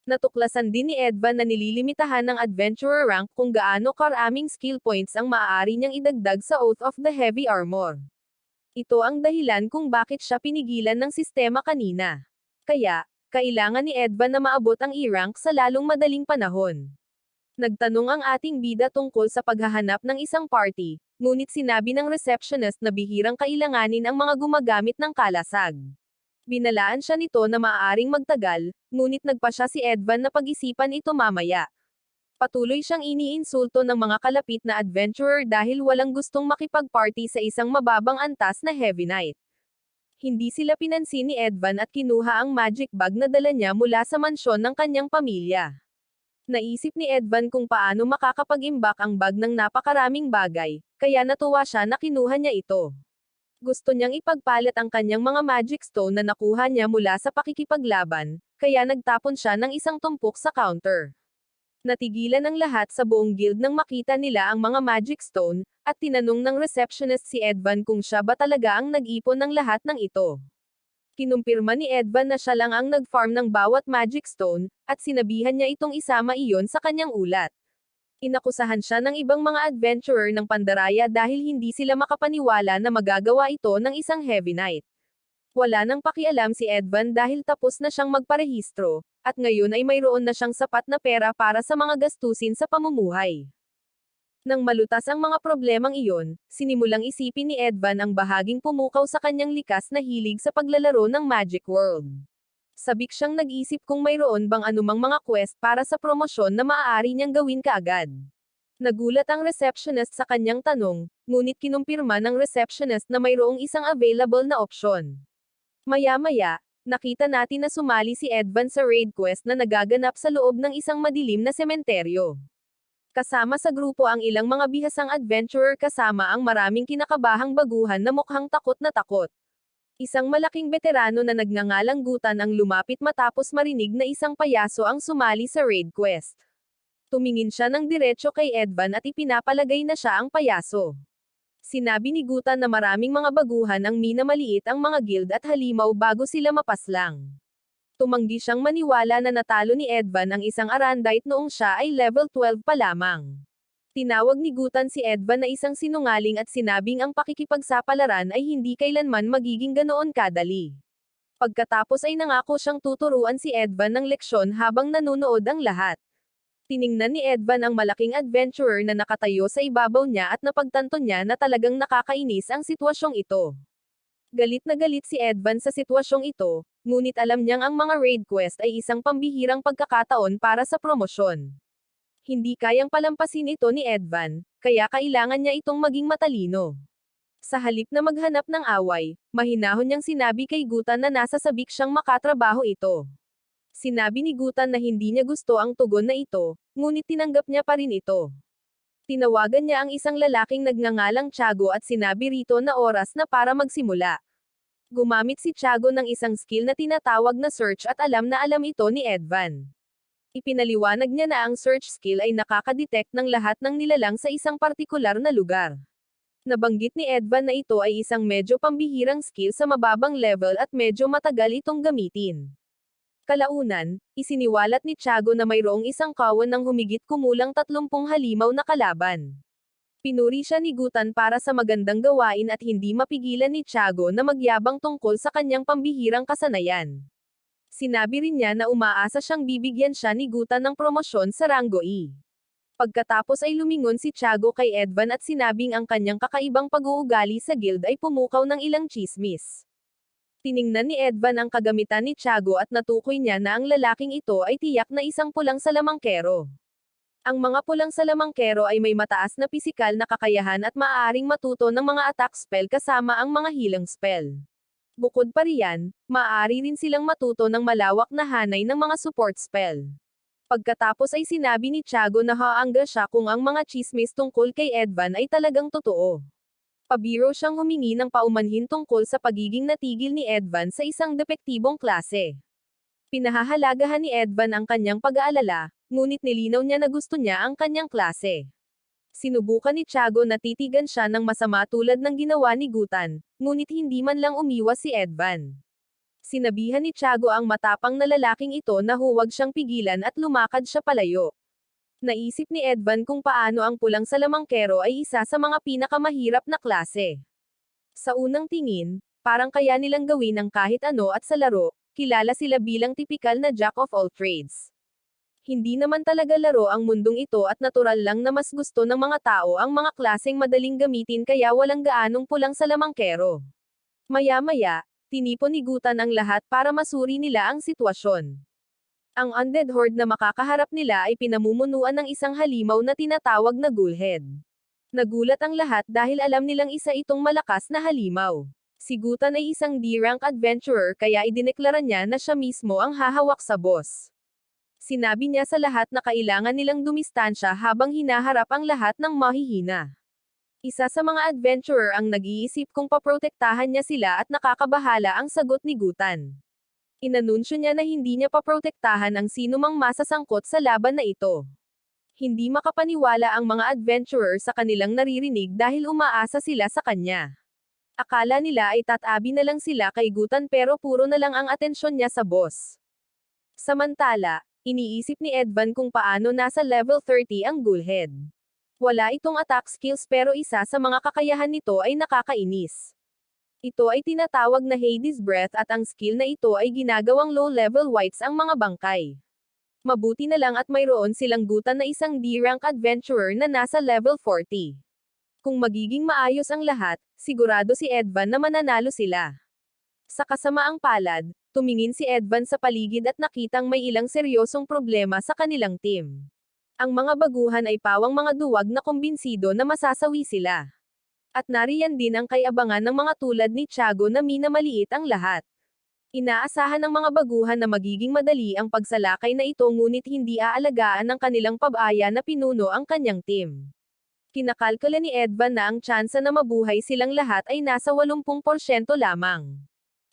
Natuklasan din ni Edvan na nililimitahan ng adventurer rank kung gaano karaming skill points ang maaari niyang idagdag sa Oath of the Heavy Armor. Ito ang dahilan kung bakit siya pinigilan ng sistema kanina. Kaya, kailangan ni Edvan na maabot ang E-rank sa lalong madaling panahon. Nagtanong ang ating bida tungkol sa paghahanap ng isang party, ngunit sinabi ng receptionist na bihirang kailanganin ang mga gumagamit ng kalasag. Binalaan siya nito na maaaring magtagal, ngunit nagpa siya si Edvan na pag-isipan ito mamaya. Patuloy siyang iniinsulto ng mga kalapit na adventurer dahil walang gustong makipag-party sa isang mababang antas na Heavy Knight. Hindi sila pinansin ni Edvan at kinuha ang magic bag na dala niya mula sa mansyon ng kanyang pamilya. Naisip ni Edvan kung paano makakapag-imbak ang bag ng napakaraming bagay, kaya natuwa siya na kinuha niya ito. Gusto niyang ipagpalit ang kanyang mga magic stone na nakuha niya mula sa pakikipaglaban, kaya nagtapon siya ng isang tumpok sa counter. Natigilan ang lahat sa buong guild nang makita nila ang mga magic stone, at tinanong ng receptionist si Edvan kung siya ba talaga ang nag-ipon ng lahat ng ito. Kinumpirma ni Edvan na siya lang ang nag-farm ng bawat magic stone, at sinabihan niya itong isama iyon sa kanyang ulat. Inakusahan siya ng ibang mga adventurer ng pandaraya dahil hindi sila makapaniwala na magagawa ito ng isang Heavy Knight. Wala nang pakialam si Edvan dahil tapos na siyang magparehistro, at ngayon ay mayroon na siyang sapat na pera para sa mga gastusin sa pamumuhay. Nang malutas ang mga problemang iyon, sinimulang isipin ni Edvan ang bahaging pumukaw sa kanyang likas na hilig sa paglalaro ng Magic World. Sabik siyang nag-isip kung mayroon bang anumang mga quest para sa promosyon na maaari niyang gawin kaagad. Nagulat ang receptionist sa kanyang tanong, ngunit kinumpirma ng receptionist na mayroong isang available na opsyon. Maya-maya, nakita natin na sumali si Edvan sa raid quest na nagaganap sa loob ng isang madilim na sementeryo. Kasama sa grupo ang ilang mga bihasang adventurer kasama ang maraming kinakabahang baguhan na mukhang takot na takot. Isang malaking veterano na nagngangalang Gutan ang lumapit matapos marinig na isang payaso ang sumali sa raid quest. Tumingin siya ng diretso kay Edvan at ipinapalagay na siya ang payaso. Sinabi ni Gutan na maraming mga baguhan ang minamaliit ang mga guild at halimaw bago sila mapaslang. Tumanggi siyang maniwala na natalo ni Edvan ang isang Arandite noong siya ay level 12 pa lamang. Tinawag ni Gutan si Edvan na isang sinungaling at sinabing ang pakikipagsapalaran ay hindi kailanman magiging ganoon kadali. Pagkatapos ay nangako siyang tuturuan si Edvan ng leksyon habang nanonood ang lahat. Tiningnan ni Edvan ang malaking adventurer na nakatayo sa ibabaw niya at napagtanto niya na talagang nakakainis ang sitwasyong ito. Galit na galit si Edvan sa sitwasyong ito, ngunit alam niyang ang mga raid quest ay isang pambihirang pagkakataon para sa promosyon. Hindi kayang palampasin ito ni Edvan, kaya kailangan niya itong maging matalino. Sa halip na maghanap ng away, mahinahon niyang sinabi kay Gutan na nasa sabik siyang makatrabaho ito. Sinabi ni Gutan na hindi niya gusto ang tugon na ito, ngunit tinanggap niya pa rin ito. Tinawagan niya ang isang lalaking nagngangalang Tiago at sinabi rito na oras na para magsimula. Gumamit si Tiago ng isang skill na tinatawag na search at alam na alam ito ni Edvan. Ipinaliwanag niya na ang search skill ay nakakadetect ng lahat ng nilalang sa isang partikular na lugar. Nabanggit ni Edvan na ito ay isang medyo pambihirang skill sa mababang level at medyo matagal itong gamitin. Kalaunan, isiniwalat ni Tiago na mayroong isang kawan ng humigit kumulang 30 halimaw na kalaban. Pinuri siya ni Gutan para sa magandang gawain at hindi mapigilan ni Tiago na magyabang tungkol sa kanyang pambihirang kasanayan. Sinabi rin niya na umaasa siyang bibigyan siya ni Gutan ng promosyon sa Rango E. Pagkatapos ay lumingon si Tiago kay Edvan at sinabing ang kanyang kakaibang pag-uugali sa guild ay pumukaw ng ilang tsismis. Tiningnan ni Edvan ang kagamitan ni Tiago at natukoy niya na ang lalaking ito ay tiyak na isang pulang salamangkero. Ang mga pulang salamangkero ay may mataas na pisikal na kakayahan at maaaring matuto ng mga attack spell kasama ang mga healing spell. Bukod pa riyan, maaari rin silang matuto ng malawak na hanay ng mga support spell. Pagkatapos ay sinabi ni Tiago na haangga siya kung ang mga chismis tungkol kay Edvan ay talagang totoo. Pabiro siyang humingi ng paumanhin tungkol sa pagiging natigil ni Edvan sa isang depektibong klase. Pinahahalagahan ni Edvan ang kanyang pag-aalala, ngunit nilinaw niya na gusto niya ang kanyang klase. Sinubukan ni Tiago na titigan siya ng masama tulad ng ginawa ni Gutan, ngunit hindi man lang umiwas si Edvan. Sinabihan ni Tiago ang matapang na lalaking ito na huwag siyang pigilan at lumakad siya palayo. Naisip ni Edvan kung paano ang pulang salamangkero ay isa sa mga pinakamahirap na klase. Sa unang tingin, parang kaya nilang gawin ang kahit ano at sa laro, kilala sila bilang tipikal na jack of all trades. Hindi naman talaga laro ang mundong ito at natural lang na mas gusto ng mga tao ang mga klaseng madaling gamitin kaya walang gaanong pulang salamangkero. Maya-maya, tinipon ni Gutan ang lahat para masuri nila ang sitwasyon. Ang undead horde na makakaharap nila ay pinamumunuan ng isang halimaw na tinatawag na ghoulhead. Nagulat ang lahat dahil alam nilang isa itong malakas na halimaw. Si Gutan ay isang D-rank adventurer kaya idineklara niya na siya mismo ang hahawak sa boss. Sinabi niya sa lahat na kailangan nilang dumistansya habang hinaharap ang lahat ng mahihina. Isa sa mga adventurer ang nag-iisip kung paprotektahan niya sila at nakakabahala ang sagot ni Gutan. Inanunsyo niya na hindi niya paprotektahan ang sinumang masasangkot sa laban na ito. Hindi makapaniwala ang mga adventurer sa kanilang naririnig dahil umaasa sila sa kanya. Akala nila ay tatabi na lang sila kay Gutan pero puro na lang ang atensyon niya sa boss. Samantala, iniisip ni Edvan kung paano nasa level 30 ang ghoulhead. Wala itong attack skills pero isa sa mga kakayahan nito ay nakakainis. Ito ay tinatawag na Hades Breath at ang skill na ito ay ginagawang low-level wipes ang mga bangkay. Mabuti na lang at mayroon silang gutan na isang D-rank adventurer na nasa level 40. Kung magiging maayos ang lahat, sigurado si Edvan na mananalo sila. Sa kasamaang palad, tumingin si Edvan sa paligid at nakitang may ilang seryosong problema sa kanilang team. Ang mga baguhan ay pawang mga duwag na kumbinsido na masasawi sila. At nariyan din ang kay-abangan ng mga tulad ni Tiago na minamaliit ang lahat. Inaasahan ng mga baguhan na magiging madali ang pagsalakay na ito ngunit hindi aalagaan ng kanilang pab-aya na pinuno ang kanyang team. Kinakalkula ni Edvan na ang tsansa na mabuhay silang lahat ay nasa 80% lamang.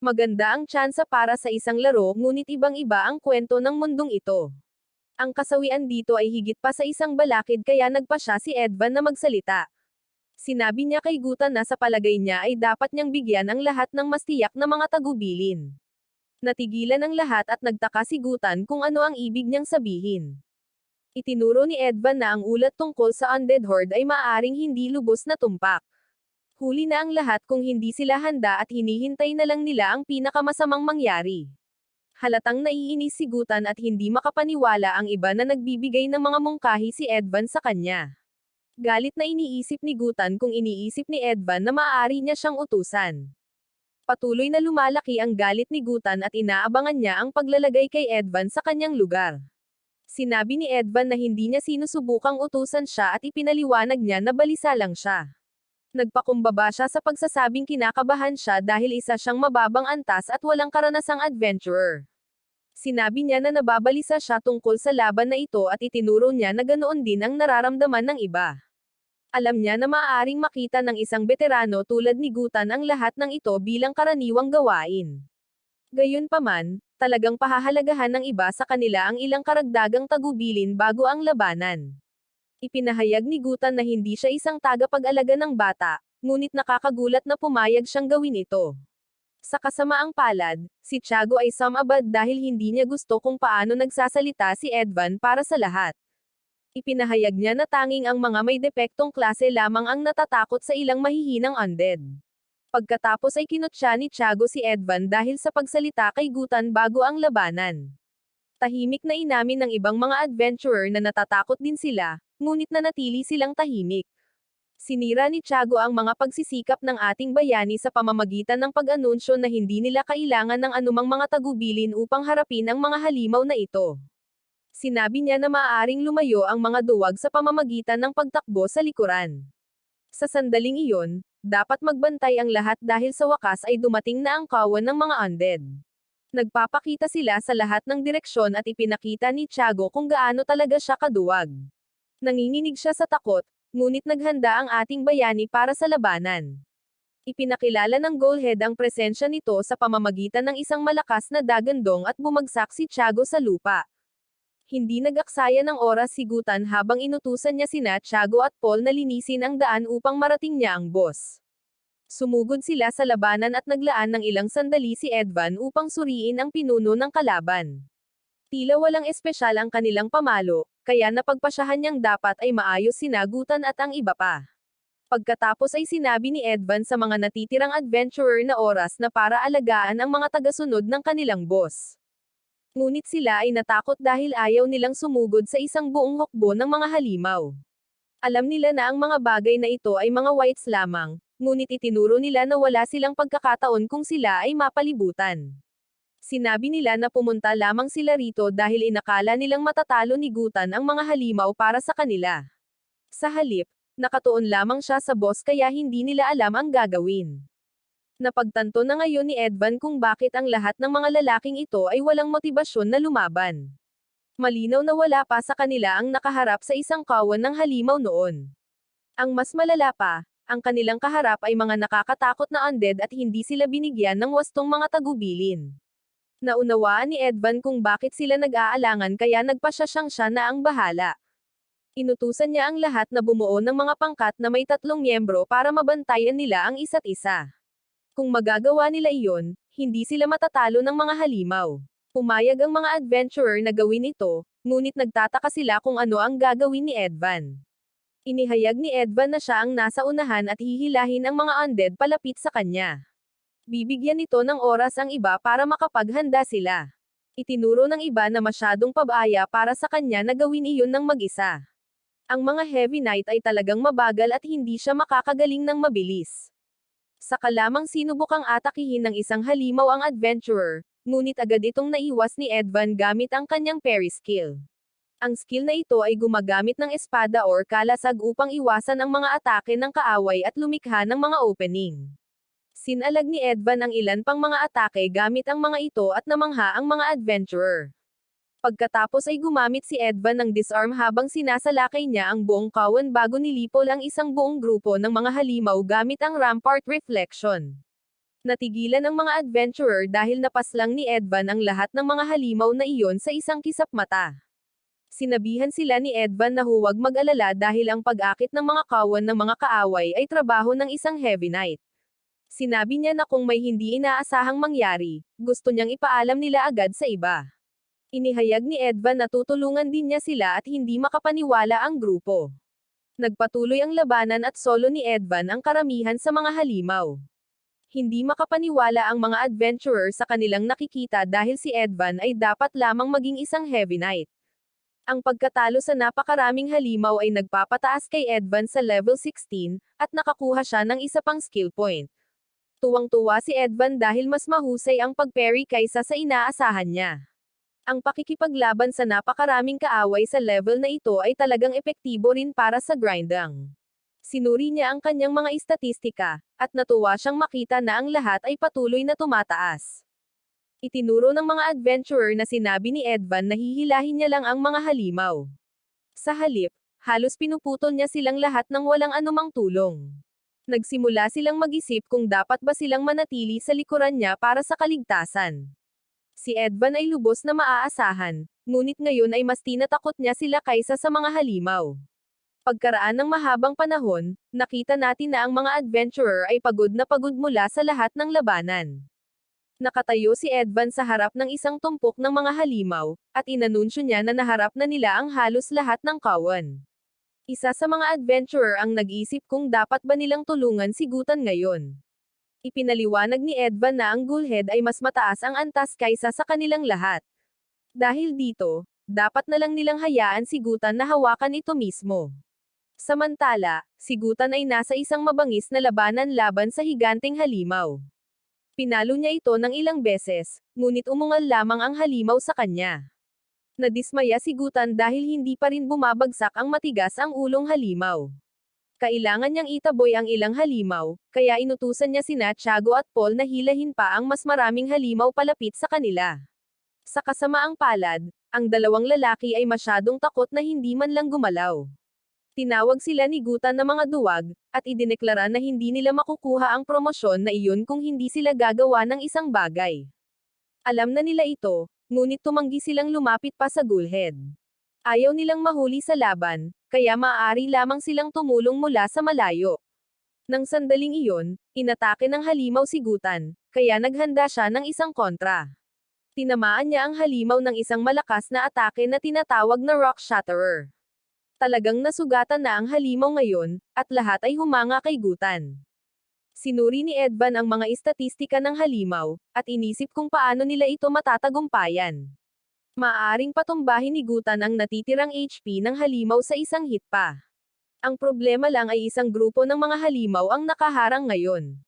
Maganda ang tsansa para sa isang laro ngunit ibang-iba ang kwento ng mundong ito. Ang kasawian dito ay higit pa sa isang balakid kaya nagpa siya si Edvan na magsalita. Sinabi niya kay Gutan na sa palagay niya ay dapat niyang bigyan ang lahat ng mas tiyak na mga tagubilin. Natigilan ang lahat at nagtaka si Gutan kung ano ang ibig niyang sabihin. Itinuro ni Edvan na ang ulat tungkol sa Undead Horde ay maaaring hindi lubos na tumpak. Huli na ang lahat kung hindi sila handa at hinihintay na lang nila ang pinakamasamang mangyari. Halatang naiinis si Gutan at hindi makapaniwala ang iba na nagbibigay ng mga mungkahi si Edvan sa kanya. Galit na iniisip ni Gutan kung iniisip ni Edvan na maaari niya siyang utusan. Patuloy na lumalaki ang galit ni Gutan at inaabangan niya ang paglalagay kay Edvan sa kanyang lugar. Sinabi ni Edvan na hindi niya sinusubukang utusan siya at ipinaliwanag niya na balisa lang siya. Nagpakumbaba siya sa pagsasabing kinakabahan siya dahil isa siyang mababang antas at walang karanasang adventurer. Sinabi niya na nababalisa siya tungkol sa laban na ito at itinuro niya na ganoon din ang nararamdaman ng iba. Alam niya na maaaring makita ng isang veterano tulad ni Gutan ang lahat ng ito bilang karaniwang gawain. Gayunpaman, talagang pahahalagahan ng iba sa kanila ang ilang karagdagang tagubilin bago ang labanan. Ipinahayag ni Gutan na hindi siya isang tagapag-alaga ng bata, ngunit nakakagulat na pumayag siyang gawin ito. Sa kasamaang palad, si Tiago ay sumabad dahil hindi niya gusto kung paano nagsasalita si Edvan para sa lahat. Ipinahayag niya na tanging ang mga may depektong klase lamang ang natatakot sa ilang mahihinang undead. Pagkatapos ay kinutya ni Tiago si Edvan dahil sa pagsalita kay Gutan bago ang labanan. Tahimik na inamin ng ibang mga adventurer na natatakot din sila, ngunit nanatili silang tahimik. Sinira ni Tiago ang mga pagsisikap ng ating bayani sa pamamagitan ng pag-anunsyo na hindi nila kailangan ng anumang mga tagubilin upang harapin ang mga halimaw na ito. Sinabi niya na maaaring lumayo ang mga duwag sa pamamagitan ng pagtakbo sa likuran. Sa sandaling iyon, dapat magbantay ang lahat dahil sa wakas ay dumating na ang kawan ng mga undead. Nagpapakita sila sa lahat ng direksyon at ipinakita ni Tiago kung gaano talaga siya kaduwag. Nanginginig siya sa takot, ngunit naghanda ang ating bayani para sa labanan. Ipinakilala ng Goalhead ang presensya nito sa pamamagitan ng isang malakas na dagandong at bumagsak si Tiago sa lupa. Hindi nag-aksaya ng oras si Gutan habang inutusan niya sina Tiago at Paul na linisin ang daan upang marating niya ang boss. Sumugod sila sa labanan at naglaan ng ilang sandali si Edvan upang suriin ang pinuno ng kalaban. Tila walang espesyal ang kanilang pamalo, kaya napagpasyahan niyang dapat ay maayos sina Gutan at ang iba pa. Pagkatapos ay sinabi ni Edvan sa mga natitirang adventurer na oras na para alagaan ang mga tagasunod ng kanilang boss. Ngunit sila ay natakot dahil ayaw nilang sumugod sa isang buong hukbo ng mga halimaw. Alam nila na ang mga bagay na ito ay mga whites lamang, ngunit itinuro nila na wala silang pagkakataon kung sila ay mapalibutan. Sinabi nila na pumunta lamang sila rito dahil inakala nilang matatalo ni Gutan ang mga halimaw para sa kanila. Sa halip, nakatuon lamang siya sa boss kaya hindi nila alam ang gagawin. Napagtanto na ngayon ni Edvan kung bakit ang lahat ng mga lalaking ito ay walang motibasyon na lumaban. Malinaw na wala pa sa kanila ang nakaharap sa isang kawan ng halimaw noon. Ang mas malala pa, ang kanilang kaharap ay mga nakakatakot na undead at hindi sila binigyan ng wastong mga tagubilin. Naunawaan ni Edvan kung bakit sila nag-aalangan kaya nagpasya siyang siya na ang bahala. Inutusan niya ang lahat na bumuo ng mga pangkat na may 3 miyembro para mabantayan nila ang isa't isa. Kung magagawa nila iyon, hindi sila matatalo ng mga halimaw. Pumayag ang mga adventurer na gawin ito, ngunit nagtataka sila kung ano ang gagawin ni Edvan. Inihayag ni Edvan na siya ang nasa unahan at hihilahin ang mga undead palapit sa kanya. Bibigyan nito ng oras ang iba para makapaghanda sila. Itinuro ng iba na masyadong pabaya para sa kanya na gawin iyon ng mag-isa. Ang mga Heavy Knight ay talagang mabagal at hindi siya makakagaling ng mabilis. Saka lamang sinubukang atakihin ng isang halimaw ang adventurer, ngunit agad itong naiwas ni Edvan gamit ang kanyang parry skill. Ang skill na ito ay gumagamit ng espada or kalasag upang iwasan ang mga atake ng kaaway at lumikha ng mga opening. Sinalag ni Edvan ang ilan pang mga atake gamit ang mga ito at namangha ang mga adventurer. Pagkatapos ay gumamit si Edvan ng disarm habang sinasalakay niya ang buong kawan bago nilipol ang isang buong grupo ng mga halimaw gamit ang Rampart Reflection. Natigilan ang mga adventurer dahil napaslang ni Edvan ang lahat ng mga halimaw na iyon sa isang kisap mata. Sinabihan sila ni Edvan na huwag mag-alala dahil ang pag-akit ng mga kawan ng mga kaaway ay trabaho ng isang Heavy Knight. Sinabi niya na kung may hindi inaasahang mangyari, gusto niyang ipaalam nila agad sa iba. Inihayag ni Edvan na tutulungan din niya sila at hindi makapaniwala ang grupo. Nagpatuloy ang labanan at solo ni Edvan ang karamihan sa mga halimaw. Hindi makapaniwala ang mga adventurer sa kanilang nakikita dahil si Edvan ay dapat lamang maging isang Heavy Knight. Ang pagkatalo sa napakaraming halimaw ay nagpapataas kay Edvan sa level 16, at nakakuha siya ng isa pang skill point. Tuwang-tuwa si Edvan dahil mas mahusay ang pag-parry kaysa sa inaasahan niya. Ang pakikipaglaban sa napakaraming kaaway sa level na ito ay talagang epektibo rin para sa grindang. Sinuri niya ang kanyang mga istatistika, at natuwa siyang makita na ang lahat ay patuloy na tumataas. Itinuro ng mga adventurer na sinabi ni Edvan na hihilahin niya lang ang mga halimaw. Sa halip, halos pinuputol niya silang lahat ng walang anumang tulong. Nagsimula silang mag-isip kung dapat ba silang manatili sa likuran niya para sa kaligtasan. Si Edvan ay lubos na maaasahan, ngunit ngayon ay mas tinatakot niya sila kaysa sa mga halimaw. Pagkaraan ng mahabang panahon, nakita natin na ang mga adventurer ay pagod na pagod mula sa lahat ng labanan. Nakatayo si Edvan sa harap ng isang tumpok ng mga halimaw, at inanunsyo niya na naharap na nila ang halos lahat ng kawan. Isa sa mga adventurer ang nag-isip kung dapat ba nilang tulungan si Gutan ngayon. Ipinaliwanag ni Edvan na ang Ghoulhead ay mas mataas ang antas kaysa sa kanilang lahat. Dahil dito, dapat na lang nilang hayaan si Gutan na hawakan ito mismo. Samantala, si Gutan ay nasa isang mabangis na labanan laban sa higanteng halimaw. Pinalo niya ito ng ilang beses, ngunit umungal lamang ang halimaw sa kanya. Nadismaya si Gutan dahil hindi pa rin bumabagsak ang matigas ang ulong halimaw. Kailangan niyang itaboy ang ilang halimaw, kaya inutusan niya sina Tiago at Paul na hilahin pa ang mas maraming halimaw palapit sa kanila. Sa kasamaang palad, ang dalawang lalaki ay masyadong takot na hindi man lang gumalaw. Tinawag sila ni Gutan na mga duwag, at idineklara na hindi nila makukuha ang promosyon na iyon kung hindi sila gagawa ng isang bagay. Alam na nila ito, ngunit tumanggi silang lumapit pa sa Ghoulhead. Ayaw nilang mahuli sa laban, kaya maaari lamang silang tumulong mula sa malayo. Nang sandaling iyon, inatake ng halimaw si Gutan, kaya naghanda siya ng isang kontra. Tinamaan niya ang halimaw ng isang malakas na atake na tinatawag na Rock Shatterer. Talagang nasugatan na ang halimaw ngayon, at lahat ay humanga kay Gutan. Sinuri ni Edvan ang mga istatistika ng halimaw, at inisip kung paano nila ito matatagumpayan. Maaaring patumbahin ni Gutan ang natitirang HP ng halimaw sa isang hit pa. Ang problema lang ay isang grupo ng mga halimaw ang nakaharang ngayon.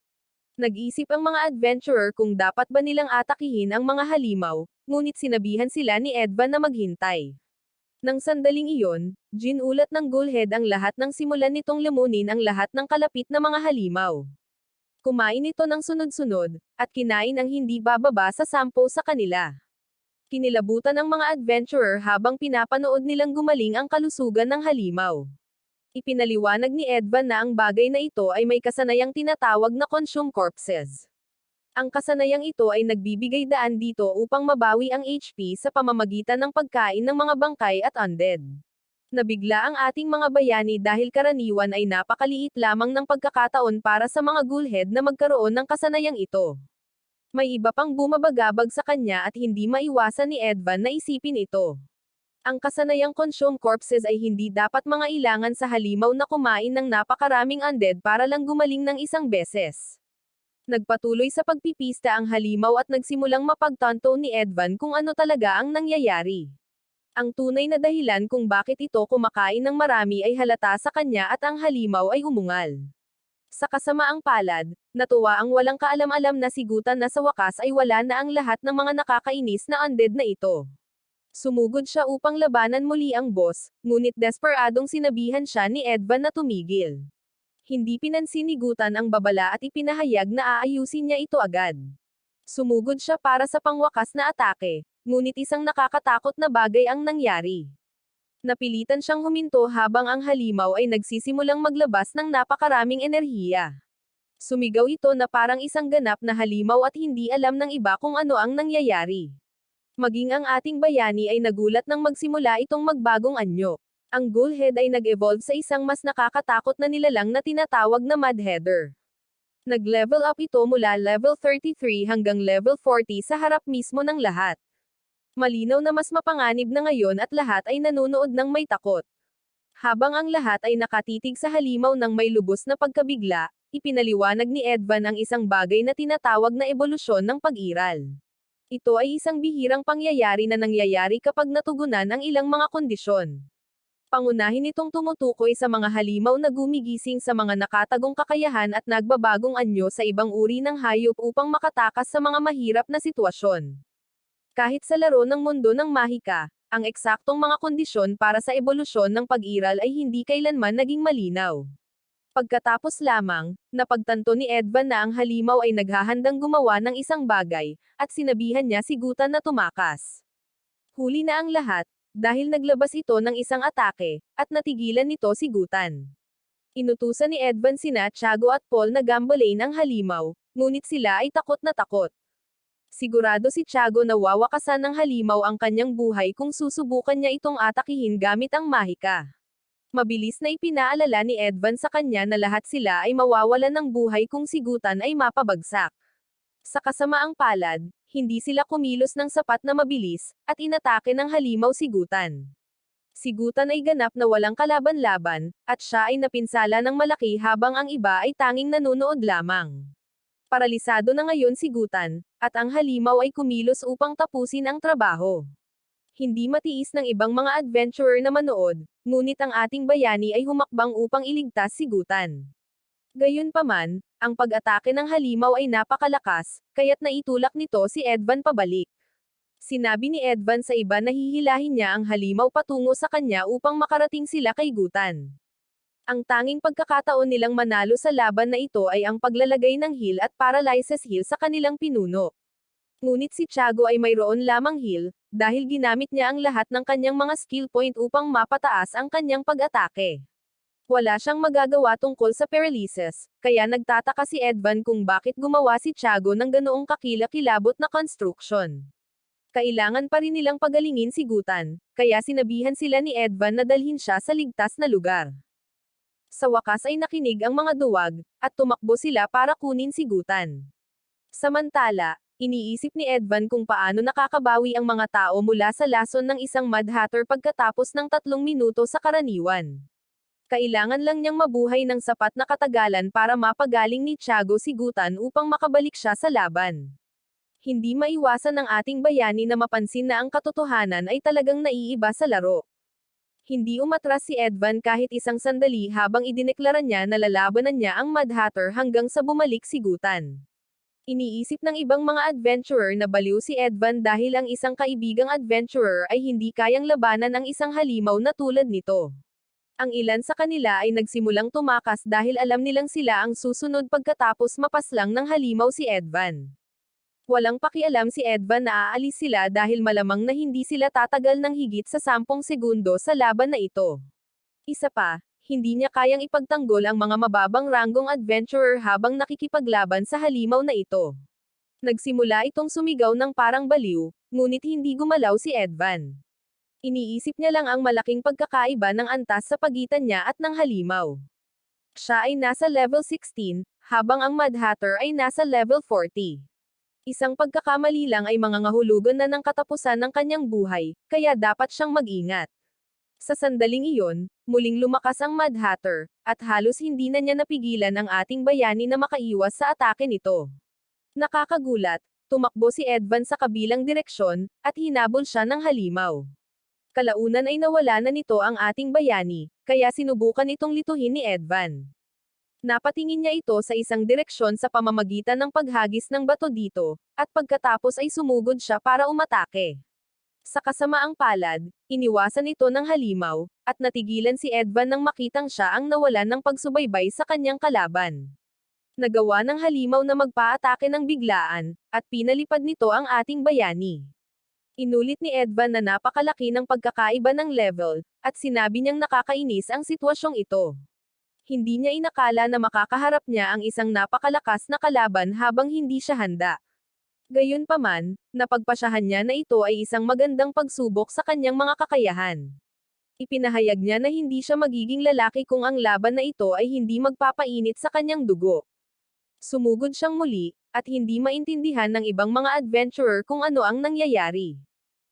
Nag-isip ang mga adventurer kung dapat ba nilang atakihin ang mga halimaw, ngunit sinabihan sila ni Edvan na maghintay. Nang sandaling iyon, ginulat ng Ghoulhead ang lahat ng simulan nitong lamunin ang lahat ng kalapit na mga halimaw. Kumain ito ng sunod-sunod, at kinain ang hindi bababa sa 10 sa kanila. Kinilabutan ng mga adventurer habang pinapanood nilang gumaling ang kalusugan ng halimaw. Ipinaliwanag ni Edvan na ang bagay na ito ay may kasanayang tinatawag na consume corpses. Ang kasanayang ito ay nagbibigay daan dito upang mabawi ang HP sa pamamagitan ng pagkain ng mga bangkay at undead. Nabigla ang ating mga bayani dahil karaniwan ay napakaliit lamang ng pagkakataon para sa mga Ghoulhead na magkaroon ng kasanayang ito. May iba pang bumabagabag sa kanya at hindi maiwasan ni Edvan na isipin ito. Ang kasanayang consume corpses ay hindi dapat mangailangan sa halimaw na kumain ng napakaraming undead para lang gumaling ng isang beses. Nagpatuloy sa pagpipista ang halimaw at nagsimulang mapagtanto ni Edvan kung ano talaga ang nangyayari. Ang tunay na dahilan kung bakit ito kumakain ng marami ay halata sa kanya at ang halimaw ay umungal. Sa kasamaang palad, natuwa ang walang kaalam-alam na sigutan na sa wakas ay wala na ang lahat ng mga nakakainis na undead na ito. Sumugod siya upang labanan muli ang boss, ngunit desperadong sinabihan siya ni Edvan na tumigil. Hindi pinansin ni Gutan ang babala at ipinahayag na aayusin niya ito agad. Sumugod siya para sa pangwakas na atake, ngunit isang nakakatakot na bagay ang nangyari. Napilitan siyang huminto habang ang halimaw ay nagsisimulang maglabas ng napakaraming enerhiya. Sumigaw ito na parang isang ganap na halimaw at hindi alam ng iba kung ano ang nangyayari. Maging ang ating bayani ay nagulat nang magsimula itong magbagong anyo. Ang Ghoulhead ay nag-evolve sa isang mas nakakatakot na nilalang na tinatawag na Mudheader. Nag-level up ito mula level 33 hanggang level 40 sa harap mismo ng lahat. Malinaw na mas mapanganib na ngayon at lahat ay nanonood ng may takot. Habang ang lahat ay nakatitig sa halimaw ng may lubos na pagkabigla, ipinaliwanag ni Edvan ang isang bagay na tinatawag na ebolusyon ng pag-iral. Ito ay isang bihirang pangyayari na nangyayari kapag natugunan ang ilang mga kondisyon. Pangunahin itong tumutukoy sa mga halimaw na gumigising sa mga nakatagong kakayahan at nagbabagong anyo sa ibang uri ng hayop upang makatakas sa mga mahirap na sitwasyon. Kahit sa laro ng mundo ng mahika, ang eksaktong mga kondisyon para sa ebolusyon ng pag-iral ay hindi kailanman naging malinaw. Pagkatapos lamang, napagtanto ni Edvan na ang halimaw ay naghahandang gumawa ng isang bagay, at sinabihan niya si Gutan na tumakas. Huli na ang lahat, dahil naglabas ito ng isang atake, at natigilan nito si Gutan. Inutusan ni Edvan sina Tiago at Paul na gambalain ang halimaw, ngunit sila ay takot na takot. Sigurado si Tiago na wawakasan ng halimaw ang kanyang buhay kung susubukan niya itong atakihin gamit ang mahika. Mabilis na ipinaalala ni Edvan sa kanya na lahat sila ay mawawalan ng buhay kung si Gutan ay mapabagsak. Sa kasamaang palad, hindi sila kumilos ng sapat na mabilis, at inatake ng halimaw si Gutan. Si Gutan ay ganap na walang kalaban-laban, at siya ay napinsala ng malaki habang ang iba ay tanging nanonood lamang. Paralisado na ngayon si Gutan, at ang halimaw ay kumilos upang tapusin ang trabaho. Hindi matiis ng ibang mga adventurer na manood, ngunit ang ating bayani ay humakbang upang iligtas si Gutan. Gayunpaman, ang pag-atake ng halimaw ay napakalakas, kaya't naitulak nito si Edvan pabalik. Sinabi ni Edvan sa iba na hihilahin niya ang halimaw patungo sa kanya upang makarating sila kay Gutan. Ang tanging pagkakataon nilang manalo sa laban na ito ay ang paglalagay ng heal at paralysis heal sa kanilang pinuno. Ngunit si Tiago ay mayroon lamang heal, dahil ginamit niya ang lahat ng kanyang mga skill point upang mapataas ang kanyang pag-atake. Wala siyang magagawa tungkol sa paralysis, kaya nagtataka si Edvan kung bakit gumawa si Tiago ng ganoong kakilakilabot na construction. Kailangan pa rin nilang pagalingin si Gutan, kaya sinabihan sila ni Edvan na dalhin siya sa ligtas na lugar. Sa wakas ay nakinig ang mga duwag, at tumakbo sila para kunin si Gutan. Samantala, iniisip ni Edvan kung paano nakakabawi ang mga tao mula sa lason ng isang Mudhatter pagkatapos ng 3 minuto sa karaniwan. Kailangan lang niyang mabuhay ng sapat na katagalan para mapagaling ni Tiago si Gutan upang makabalik siya sa laban. Hindi maiwasan ng ating bayani na mapansin na ang katotohanan ay talagang naiiba sa laro. Hindi umatras si Edvan kahit isang sandali habang idineklara niya na lalabanan niya ang Mudhatter hanggang sa bumalik si Gutan. Iniisip ng ibang mga adventurer na baliw si Edvan dahil ang isang kaibigang adventurer ay hindi kayang labanan ang isang halimaw na tulad nito. Ang ilan sa kanila ay nagsimulang tumakas dahil alam nilang sila ang susunod pagkatapos mapaslang ng halimaw si Edvan. Walang pakialam si Edvan na aalis sila dahil malamang na hindi sila tatagal ng higit sa 10 segundo sa laban na ito. Isa pa, hindi niya kayang ipagtanggol ang mga mababang ranggong adventurer habang nakikipaglaban sa halimaw na ito. Nagsimula itong sumigaw ng parang baliw, ngunit hindi gumalaw si Edvan. Iniisip niya lang ang malaking pagkakaiba ng antas sa pagitan niya at ng halimaw. Siya ay nasa level 16, habang ang Mudhatter ay nasa level 40. Isang pagkakamali lang ay mangangahulugan na ng katapusan ng kanyang buhay, kaya dapat siyang mag-ingat. Sa sandaling iyon, muling lumakas ang Mudhatter, at halos hindi na niya napigilan ang ating bayani na makaiwas sa atake nito. Nakakagulat, tumakbo si Edvan sa kabilang direksyon, at hinabol siya ng halimaw. Kalaunan ay nawala na nito ang ating bayani, kaya sinubukan itong lituhin ni Edvan. Napatingin niya ito sa isang direksyon sa pamamagitan ng paghagis ng bato dito, at pagkatapos ay sumugod siya para umatake. Sa kasamaang palad, iniwasan ito ng halimaw, at natigilan si Edvan nang makitang siya ang nawalan ng pagsubaybay sa kanyang kalaban. Nagawa ng halimaw na magpaatake ng biglaan, at pinalipad nito ang ating bayani. Inulit ni Edvan na napakalaki ng pagkakaiba ng level, at sinabi niyang nakakainis ang sitwasyong ito. Hindi niya inakala na makakaharap niya ang isang napakalakas na kalaban habang hindi siya handa. Gayunpaman, napagpasyahan niya na ito ay isang magandang pagsubok sa kanyang mga kakayahan. Ipinahayag niya na hindi siya magiging lalaki kung ang laban na ito ay hindi magpapainit sa kanyang dugo. Sumugod siyang muli, at hindi maintindihan ng ibang mga adventurer kung ano ang nangyayari.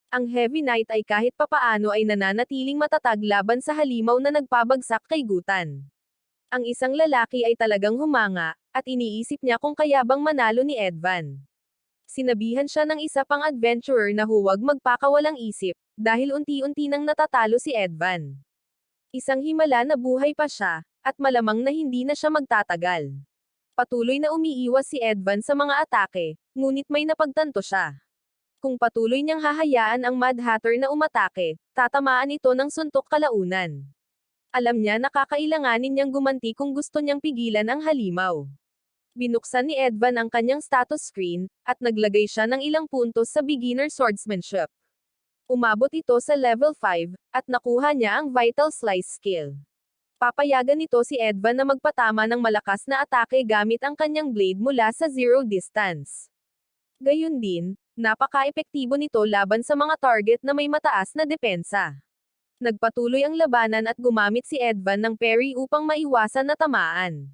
Ang Heavy Knight ay kahit papaano ay nananatiling matatag laban sa halimaw na nagpabagsak kay Gutan. Ang isang lalaki ay talagang humanga, at iniisip niya kung kaya bang manalo ni Edvan. Sinabihan siya ng isa pang adventurer na huwag magpakawalang isip, dahil unti-unti nang natatalo si Edvan. Isang himala na buhay pa siya, at malamang na hindi na siya magtatagal. Patuloy na umiiwas si Edvan sa mga atake, ngunit may napagtanto siya. Kung patuloy niyang hahayaan ang Mad Hatter na umatake, tatamaan ito ng suntok kalaunan. Alam niya na kakailanganin niyang gumanti kung gusto niyang pigilan ang halimaw. Binuksan ni Edvan ang kanyang status screen, at naglagay siya ng ilang puntos sa beginner swordsmanship. Umabot ito sa level 5, at nakuha niya ang Vital Slice skill. Papayagan nito si Edvan na magpatama ng malakas na atake gamit ang kanyang blade mula sa zero distance. Gayun din, napaka-epektibo nito laban sa mga target na may mataas na depensa. Nagpatuloy ang labanan at gumamit si Edvan ng parry upang maiwasan na tamaan.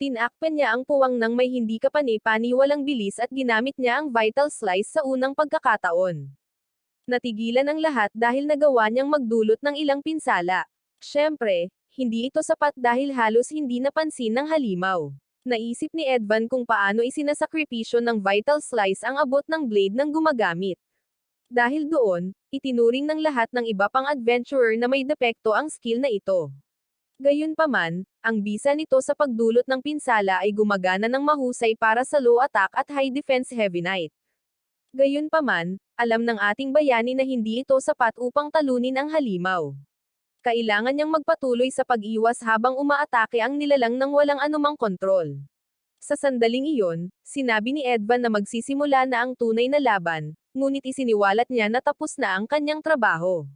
Tinakpan niya ang puwang ng may hindi kapani-paniwalang bilis at ginamit niya ang Vital Slice sa unang pagkakataon. Natigilan ang lahat dahil nagawa niyang magdulot ng ilang pinsala. Siyempre, hindi ito sapat dahil halos hindi napansin ng halimaw. Naisip ni Edvan kung paano isinasakripisyo ng Vital Slice ang abot ng blade ng gumagamit. Dahil doon, itinuring ng lahat ng iba pang adventurer na may depekto ang skill na ito. Gayunpaman, ang bisa nito sa pagdulot ng pinsala ay gumagana ng mahusay para sa low attack at high defense Heavy Knight. Gayunpaman, alam ng ating bayani na hindi ito sapat upang talunin ang halimaw. Kailangan niyang magpatuloy sa pag-iwas habang umaatake ang nilalang ng walang anumang kontrol. Sa sandaling iyon, sinabi ni Edvan na magsisimula na ang tunay na laban, ngunit isiniwalat niya na tapos na ang kanyang trabaho.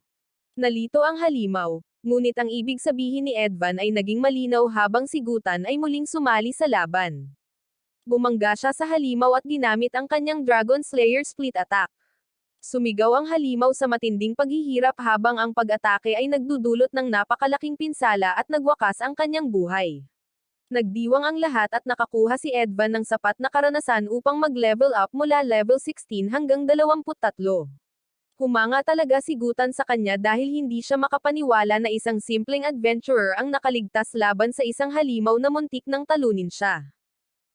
Nalito ang halimaw, ngunit ang ibig sabihin ni Edvan ay naging malinaw habang si Gutan ay muling sumali sa laban. Bumangga siya sa halimaw at ginamit ang kanyang Dragon Slayer split attack. Sumigaw ang halimaw sa matinding paghihirap habang ang pag-atake ay nagdudulot ng napakalaking pinsala at nagwakas ang kanyang buhay. Nagdiwang ang lahat at nakakuha si Edvan ng sapat na karanasan upang mag-level up mula level 16 hanggang 23. Humanga talaga si Gutan sa kanya dahil hindi siya makapaniwala na isang simpleng adventurer ang nakaligtas laban sa isang halimaw na muntik nang talunin siya.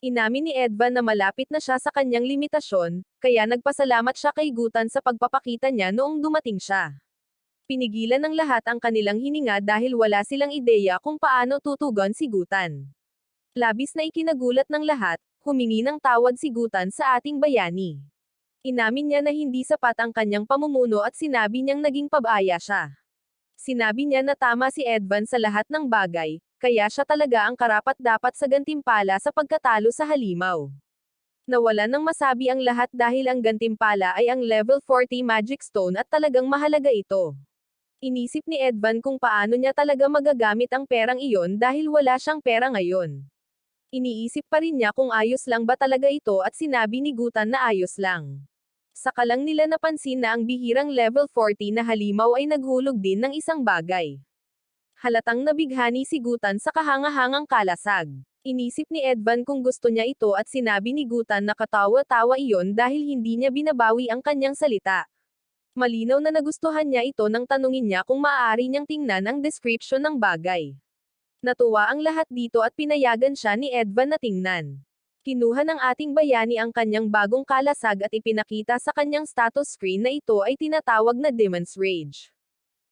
Inamin ni Edvan na malapit na siya sa kanyang limitasyon, kaya nagpasalamat siya kay Gutan sa pagpapakita niya noong dumating siya. Pinigilan ng lahat ang kanilang hininga dahil wala silang ideya kung paano tutugon si Gutan. Labis na ikinagulat ng lahat, humingi ng tawad si Gutan sa ating bayani. Inamin niya na hindi sapat ang kanyang pamumuno at sinabi niyang naging pabaya siya. Sinabi niya na tama si Edvan sa lahat ng bagay, kaya siya talaga ang karapat-dapat sa gantimpala sa pagkatalo sa halimaw. Nawalan ng masabi ang lahat dahil ang gantimpala ay ang level 40 Magic Stone at talagang mahalaga ito. Inisip ni Edvan kung paano niya talaga magagamit ang perang iyon dahil wala siyang pera ngayon. Iniisip pa rin niya kung ayos lang ba talaga ito at sinabi ni Gutan na ayos lang. Saka lang nila napansin na ang bihirang level 40 na halimaw ay naghulog din ng isang bagay. Halatang nabighani si Gutan sa kahangahangang kalasag. Inisip ni Edvan kung gusto niya ito at sinabi ni Gutan na katawa-tawa iyon dahil hindi niya binabawi ang kanyang salita. Malinaw na nagustuhan niya ito nang tanungin niya kung maaari niyang tingnan ang description ng bagay. Natuwa ang lahat dito at pinayagan siya ni Edvan na tingnan. Kinuha ng ating bayani ang kanyang bagong kalasag at ipinakita sa kanyang status screen na ito ay tinatawag na Demon's Rage.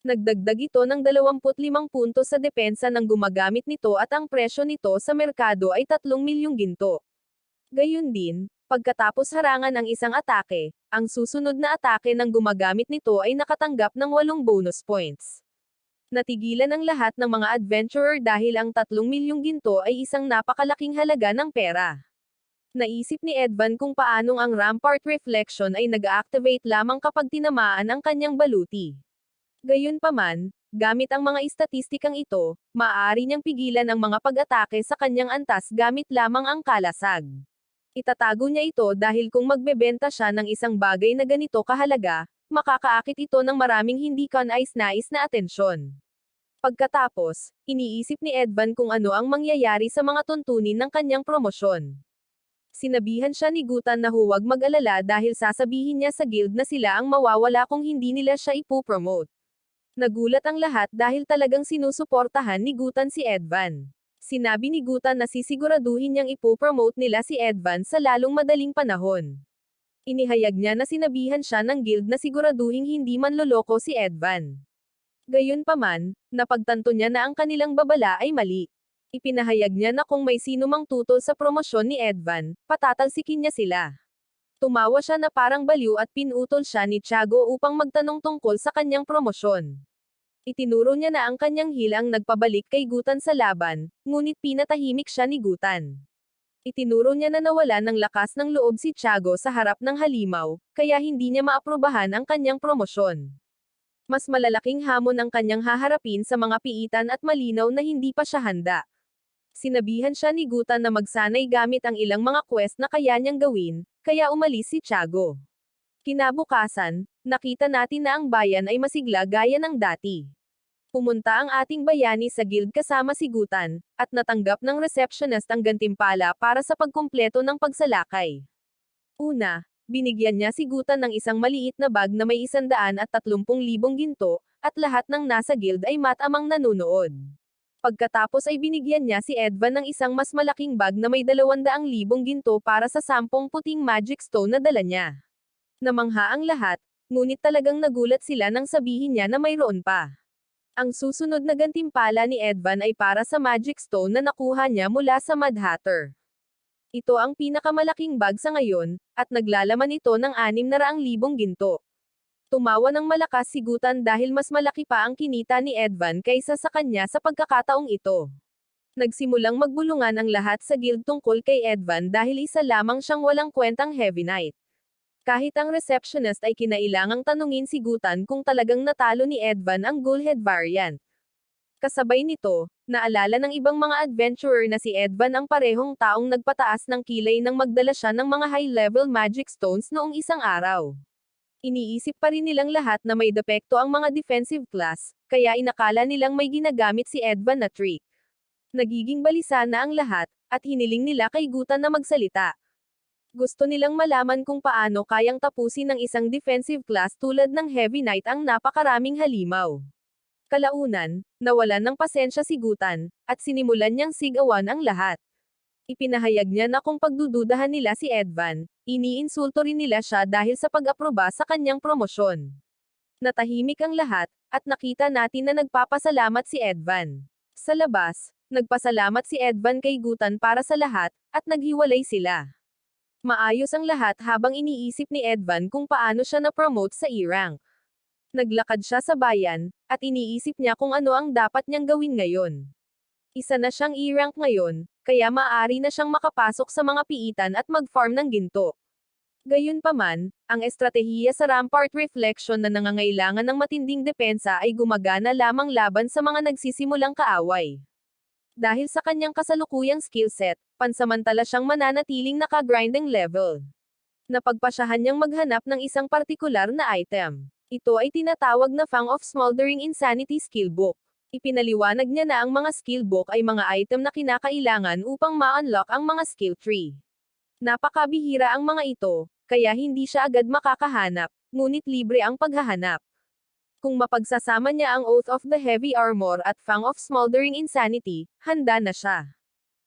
Nagdagdag ito ng 25 puntos sa depensa ng gumagamit nito at ang presyo nito sa merkado ay 3 milyong ginto. Gayun din, pagkatapos harangan ang isang atake, ang susunod na atake ng gumagamit nito ay nakatanggap ng 8 bonus points. Natigilan ang lahat ng mga adventurer dahil ang 3 milyong ginto ay isang napakalaking halaga ng pera. Naisip ni Edvan kung paanong ang Rampart Reflection ay nag-activate lamang kapag tinamaan ang kanyang baluti. Gayunpaman, gamit ang mga istatistikang ito, maaari niyang pigilan ang mga pag-atake sa kanyang antas gamit lamang ang kalasag. Itatago niya ito dahil kung magbebenta siya ng isang bagay na ganito kahalaga, makakaakit ito ng maraming hindi kanais-nais na atensyon. Pagkatapos, iniisip ni Edvan kung ano ang mangyayari sa mga tuntunin ng kanyang promosyon. Sinabihan siya ni Gutan na huwag mag-alala dahil sasabihin niya sa guild na sila ang mawawala kung hindi nila siya ipopromote. Nagulat ang lahat dahil talagang sinusuportahan ni Gutan si Edvan. Sinabi ni Gutan na sisiguraduhin niyang ipopromote nila si Edvan sa lalong madaling panahon. Inihayag niya na sinabihan siya ng guild na siguraduhin hindi manloloko si Edvan. Gayunpaman, napagtanto niya na ang kanilang babala ay mali. Ipinahayag niya na kung may sino mang tutol sa promosyon ni Edvan, patatalsikin niya sila. Tumawa siya na parang baliw at pinutol siya ni Tiago upang magtanong tungkol sa kanyang promosyon. Itinuro niya na ang kanyang heel ang nagpabalik kay Gutan sa laban, ngunit pinatahimik siya ni Gutan. Itinuro niya na nawala ng lakas ng loob si Tiago sa harap ng halimaw, kaya hindi niya maaprubahan ang kanyang promosyon. Mas malalaking hamon ang kanyang haharapin sa mga piitan at malinaw na hindi pa siya handa. Sinabihan siya ni Gutan na magsanay gamit ang ilang mga quest na kaya niyang gawin, kaya umalis si Tiago. Kinabukasan, nakita natin na ang bayan ay masigla gaya ng dati. Pumunta ang ating bayani sa guild kasama si Gutan, at natanggap ng receptionist ang gantimpala para sa pagkumpleto ng pagsalakay. Una, binigyan niya si Gutan ng isang maliit na bag na may 130,000 ginto, at lahat ng nasa guild ay matamang nanunood. Pagkatapos ay binigyan niya si Edvan ng isang mas malaking bag na may 200,000 ginto para sa 10 puting magic stone na dala niya. Namangha ang lahat, ngunit talagang nagulat sila nang sabihin niya na mayroon pa. Ang susunod na gantimpala ni Edvan ay para sa Magic Stone na nakuha niya mula sa Mad Hatter. Ito ang pinakamalaking bag sa ngayon, at naglalaman ito ng 600,000 ginto. Tumawa ng malakas si Gutan dahil mas malaki pa ang kinita ni Edvan kaysa sa kanya sa pagkakataong ito. Nagsimulang magbulungan ang lahat sa guild tungkol kay Edvan dahil isa lamang siyang walang kwentang Heavy Knight. Kahit ang receptionist ay kinailangang tanungin si Gutan kung talagang natalo ni Edvan ang Gullhead variant. Kasabay nito, naalala ng ibang mga adventurer na si Edvan ang parehong taong nagpataas ng kilay nang magdala siya ng mga high-level magic stones noong isang araw. Iniisip pa rin nilang lahat na may depekto ang mga defensive class, kaya inakala nilang may ginagamit si Edvan na trick. Nagiging balisa na ang lahat, at hiniling nila kay Gutan na magsalita. Gusto nilang malaman kung paano kayang tapusin ng isang defensive class tulad ng Heavy Knight ang napakaraming halimaw. Kalaunan, nawalan ng pasensya si Gutan, at sinimulan niyang sigawan ang lahat. Ipinahayag niya na kung pagdududahan nila si Edvan, iniinsulto rin nila siya dahil sa pag-aproba sa kanyang promosyon. Natahimik ang lahat, at nakita natin na nagpapasalamat si Edvan. Sa labas, nagpasalamat si Edvan kay Gutan para sa lahat, at naghiwalay sila. Maayos ang lahat habang iniisip ni Edvan kung paano siya na-promote sa E-rank. Naglakad siya sa bayan, at iniisip niya kung ano ang dapat niyang gawin ngayon. Isa na siyang E-rank ngayon, kaya maaari na siyang makapasok sa mga piitan at mag-farm ng ginto. Gayunpaman, ang estratehiya sa Rampart Reflection na nangangailangan ng matinding depensa ay gumagana lamang laban sa mga nagsisimulang kaaway. Dahil sa kanyang kasalukuyang skill set, pansamantala siyang mananatiling naka-grinding level. Napagpasyahan niyang maghanap ng isang partikular na item. Ito ay tinatawag na Fang of Smoldering Insanity Skill Book. Ipinaliwanag niya na ang mga skill book ay mga item na kinakailangan upang ma-unlock ang mga skill tree. Napakabihira ang mga ito, kaya hindi siya agad makakahanap, ngunit libre ang paghahanap. Kung mapagsasama niya ang Oath of the Heavy Armor at Fang of Smoldering Insanity, handa na siya.